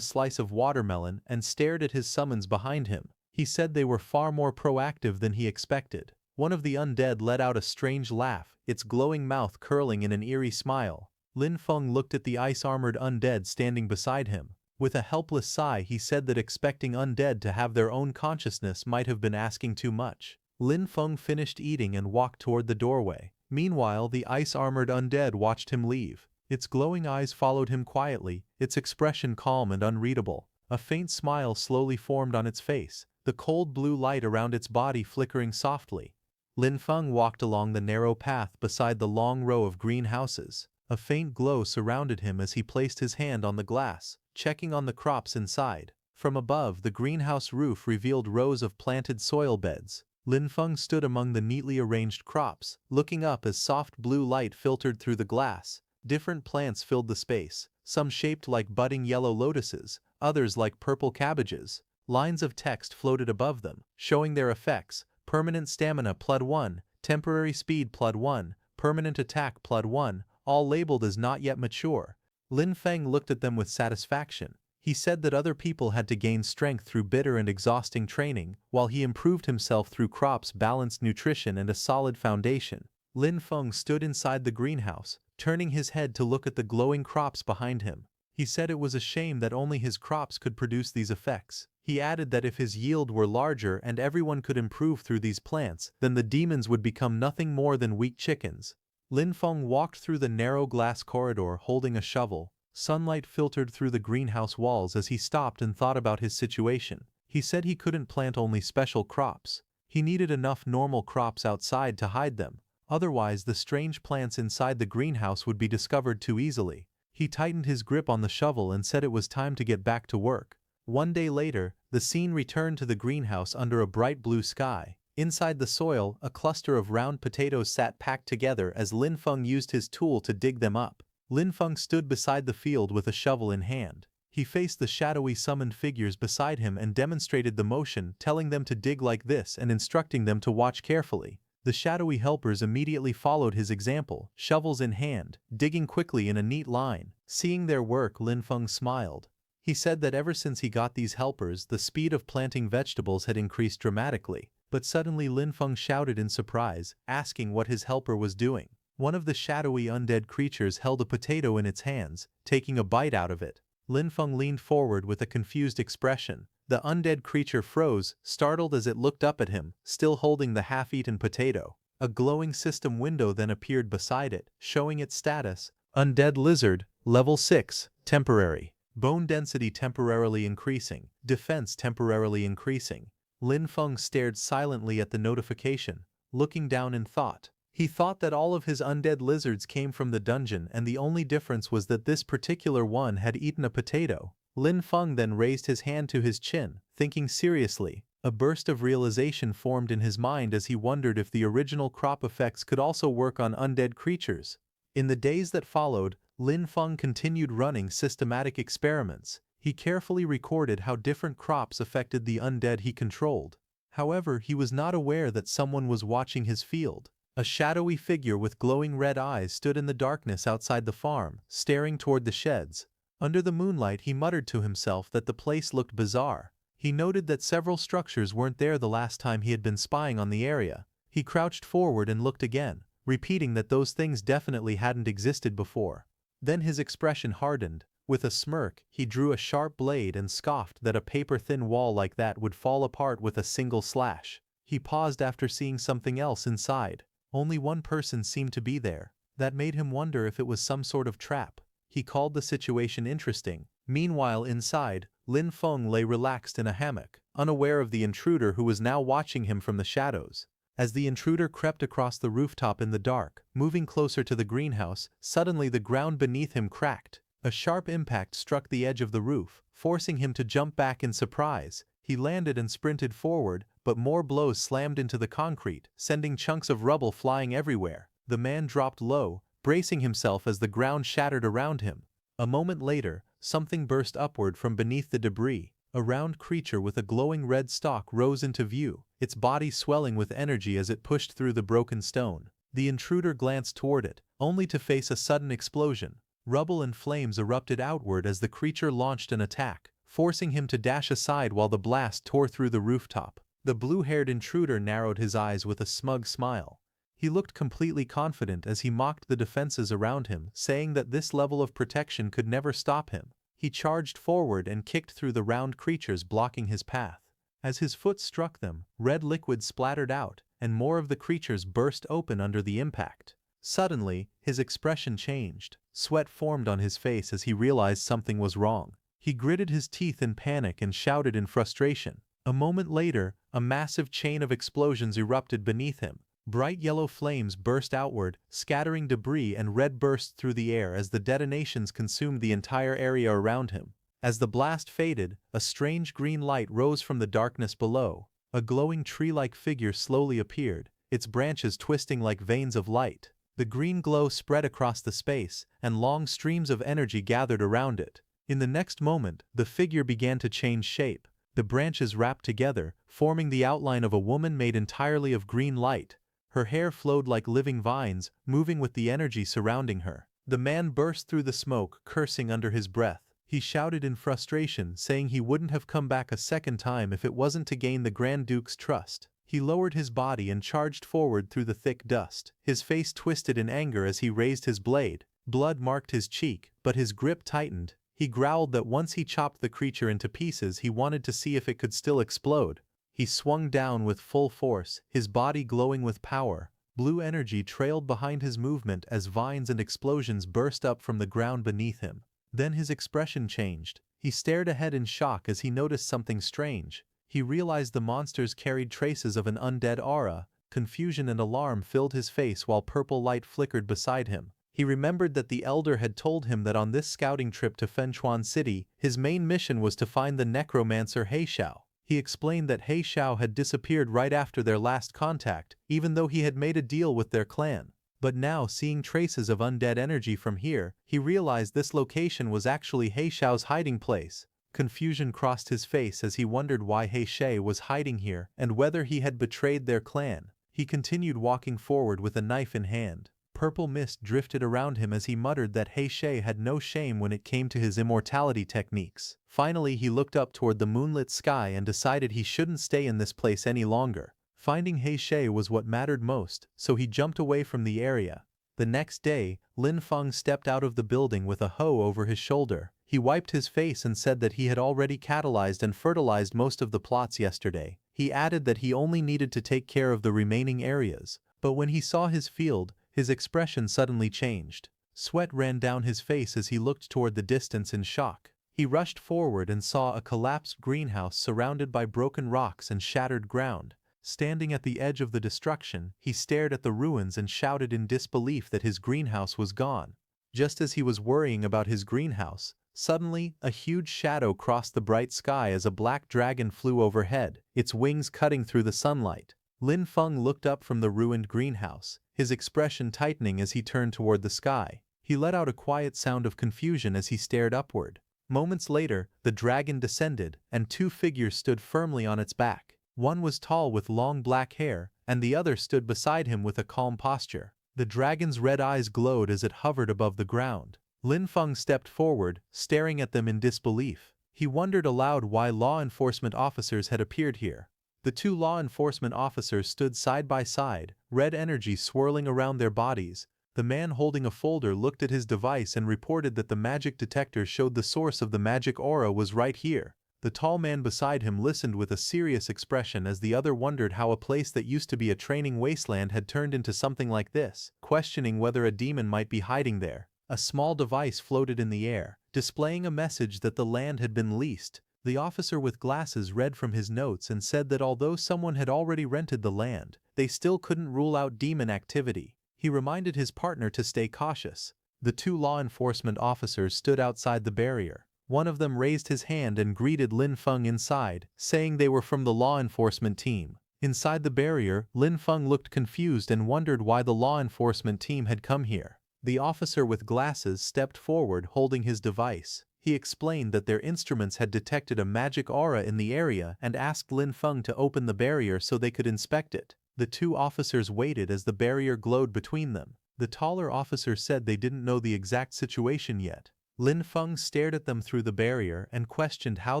slice of watermelon and stared at his summons behind him. He said they were far more proactive than he expected. One of the undead let out a strange laugh, its glowing mouth curling in an eerie smile. Lin Feng looked at the ice-armored undead standing beside him. With a helpless sigh, he said that expecting undead to have their own consciousness might have been asking too much. Lin Feng finished eating and walked toward the doorway. Meanwhile, the ice-armored undead watched him leave. Its glowing eyes followed him quietly, its expression calm and unreadable. A faint smile slowly formed on its face, the cold blue light around its body flickering softly. Lin Feng walked along the narrow path beside the long row of greenhouses. A faint glow surrounded him as he placed his hand on the glass, checking on the crops inside. From above, the greenhouse roof revealed rows of planted soil beds. Lin Feng stood among the neatly arranged crops, looking up as soft blue light filtered through the glass. Different plants filled the space, some shaped like budding yellow lotuses, others like purple cabbages. Lines of text floated above them, showing their effects: permanent stamina +1, temporary speed +1, permanent attack +1, all labeled as not yet mature. Lin Feng looked at them with satisfaction. He said that other people had to gain strength through bitter and exhausting training, while he improved himself through crops, balanced nutrition, and a solid foundation. Lin Feng stood inside the greenhouse, turning his head to look at the glowing crops behind him. He said it was a shame that only his crops could produce these effects. He added that if his yield were larger and everyone could improve through these plants, then the demons would become nothing more than weak chickens. Lin Feng walked through the narrow glass corridor holding a shovel. Sunlight filtered through the greenhouse walls as he stopped and thought about his situation. He said he couldn't plant only special crops. He needed enough normal crops outside to hide them. Otherwise, the strange plants inside the greenhouse would be discovered too easily. He tightened his grip on the shovel and said it was time to get back to work. One day later, the scene returned to the greenhouse under a bright blue sky. Inside the soil, a cluster of round potatoes sat packed together as Lin Feng used his tool to dig them up. Lin Feng stood beside the field with a shovel in hand. He faced the shadowy summoned figures beside him and demonstrated the motion, telling them to dig like this and instructing them to watch carefully. The shadowy helpers immediately followed his example, shovels in hand, digging quickly in a neat line. Seeing their work, Lin Feng smiled. He said that ever since he got these helpers, the speed of planting vegetables had increased dramatically. But suddenly Lin Feng shouted in surprise, asking what his helper was doing. One of the shadowy undead creatures held a potato in its hands, taking a bite out of it. Lin Feng leaned forward with a confused expression. The undead creature froze, startled as it looked up at him, still holding the half-eaten potato. A glowing system window then appeared beside it, showing its status. Undead lizard, level 6, temporary. Bone density temporarily increasing. Defense temporarily increasing. Lin Feng stared silently at the notification, looking down in thought. He thought that all of his undead lizards came from the dungeon and the only difference was that this particular one had eaten a potato. Lin Feng then raised his hand to his chin, thinking seriously. A burst of realization formed in his mind as he wondered if the original crop effects could also work on undead creatures. In the days that followed, Lin Feng continued running systematic experiments. He carefully recorded how different crops affected the undead he controlled. However, he was not aware that someone was watching his field. A shadowy figure with glowing red eyes stood in the darkness outside the farm, staring toward the sheds. Under the moonlight, he muttered to himself that the place looked bizarre. He noted that several structures weren't there the last time he had been spying on the area. He crouched forward and looked again, repeating that those things definitely hadn't existed before. Then his expression hardened. With a smirk, he drew a sharp blade and scoffed that a paper-thin wall like that would fall apart with a single slash. He paused after seeing something else inside. Only one person seemed to be there. That made him wonder if it was some sort of trap. He called the situation interesting. Meanwhile, inside, Lin Feng lay relaxed in a hammock, unaware of the intruder who was now watching him from the shadows. As the intruder crept across the rooftop in the dark, moving closer to the greenhouse, suddenly the ground beneath him cracked. A sharp impact struck the edge of the roof, forcing him to jump back in surprise. He landed and sprinted forward, but more blows slammed into the concrete, sending chunks of rubble flying everywhere. The man dropped low, bracing himself as the ground shattered around him. A moment later, something burst upward from beneath the debris. A round creature with a glowing red stalk rose into view, its body swelling with energy as it pushed through the broken stone. The intruder glanced toward it, only to face a sudden explosion. Rubble and flames erupted outward as the creature launched an attack, forcing him to dash aside while the blast tore through the rooftop. The blue-haired intruder narrowed his eyes with a smug smile. He looked completely confident as he mocked the defenses around him, saying that this level of protection could never stop him. He charged forward and kicked through the round creatures blocking his path. As his foot struck them, red liquid splattered out, and more of the creatures burst open under the impact. Suddenly, his expression changed. Sweat formed on his face as he realized something was wrong. He gritted his teeth in panic and shouted in frustration. A moment later, a massive chain of explosions erupted beneath him. Bright yellow flames burst outward, scattering debris, and red burst through the air as the detonations consumed the entire area around him. As the blast faded, a strange green light rose from the darkness below. A glowing tree-like figure slowly appeared, its branches twisting like veins of light. The green glow spread across the space, and long streams of energy gathered around it. In the next moment, the figure began to change shape. The branches wrapped together, forming the outline of a woman made entirely of green light. Her hair flowed like living vines, moving with the energy surrounding her. The man burst through the smoke, cursing under his breath. He shouted in frustration, saying he wouldn't have come back a second time if it wasn't to gain the Grand Duke's trust. He lowered his body and charged forward through the thick dust. His face twisted in anger as he raised his blade. Blood marked his cheek, but his grip tightened. He growled that once he chopped the creature into pieces, he wanted to see if it could still explode. He swung down with full force, his body glowing with power. Blue energy trailed behind his movement as vines and explosions burst up from the ground beneath him. Then his expression changed. He stared ahead in shock as he noticed something strange. He realized the monsters carried traces of an undead aura. Confusion and alarm filled his face while purple light flickered beside him. He remembered that the Elder had told him that on this scouting trip to Fenchuan City, his main mission was to find the Necromancer Heishao. He explained that Heishao had disappeared right after their last contact, even though he had made a deal with their clan. But now, seeing traces of undead energy from here, he realized this location was actually Heishao's hiding place. Confusion crossed his face as he wondered why Heisha was hiding here and whether he had betrayed their clan. He continued walking forward with a knife in hand. Purple mist drifted around him as he muttered that Heisha had no shame when it came to his immortality techniques. Finally, he looked up toward the moonlit sky and decided he shouldn't stay in this place any longer. Finding Heisha was what mattered most, so he jumped away from the area. The next day, Lin Feng stepped out of the building with a hoe over his shoulder. He wiped his face and said that he had already catalyzed and fertilized most of the plots yesterday. He added that he only needed to take care of the remaining areas. But when he saw his field, his expression suddenly changed. Sweat ran down his face as he looked toward the distance in shock. He rushed forward and saw a collapsed greenhouse surrounded by broken rocks and shattered ground. Standing at the edge of the destruction, he stared at the ruins and shouted in disbelief that his greenhouse was gone. Just as he was worrying about his greenhouse, suddenly, a huge shadow crossed the bright sky as a black dragon flew overhead, its wings cutting through the sunlight. Lin Feng looked up from the ruined greenhouse, his expression tightening as he turned toward the sky. He let out a quiet sound of confusion as he stared upward. Moments later, the dragon descended, and two figures stood firmly on its back. One was tall with long black hair, and the other stood beside him with a calm posture. The dragon's red eyes glowed as it hovered above the ground. Lin Feng stepped forward, staring at them in disbelief. He wondered aloud why law enforcement officers had appeared here. The two law enforcement officers stood side by side, red energy swirling around their bodies. The man holding a folder looked at his device and reported that the magic detector showed the source of the magic aura was right here. The tall man beside him listened with a serious expression as the other wondered how a place that used to be a training wasteland had turned into something like this, questioning whether a demon might be hiding there. A small device floated in the air, displaying a message that the land had been leased. The officer with glasses read from his notes and said that although someone had already rented the land, they still couldn't rule out demon activity. He reminded his partner to stay cautious. The two law enforcement officers stood outside the barrier. One of them raised his hand and greeted Lin Feng inside, saying they were from the law enforcement team. Inside the barrier, Lin Feng looked confused and wondered why the law enforcement team had come here. The officer with glasses stepped forward holding his device. He explained that their instruments had detected a magic aura in the area and asked Lin Feng to open the barrier so they could inspect it. The two officers waited as the barrier glowed between them. The taller officer said they didn't know the exact situation yet. Lin Feng stared at them through the barrier and questioned how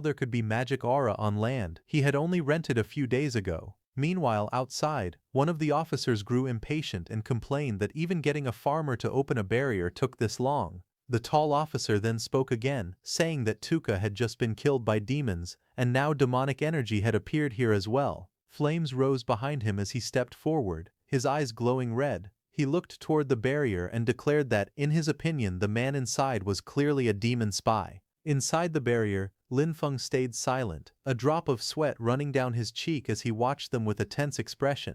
there could be magic aura on land he had only rented a few days ago. Meanwhile, outside, one of the officers grew impatient and complained that even getting a farmer to open a barrier took this long. The tall officer then spoke again, saying that Tuka had just been killed by demons, and now demonic energy had appeared here as well. Flames rose behind him as he stepped forward, his eyes glowing red. He looked toward the barrier and declared that, in his opinion, the man inside was clearly a demon spy. Inside the barrier, Lin Feng stayed silent, a drop of sweat running down his cheek as he watched them with a tense expression.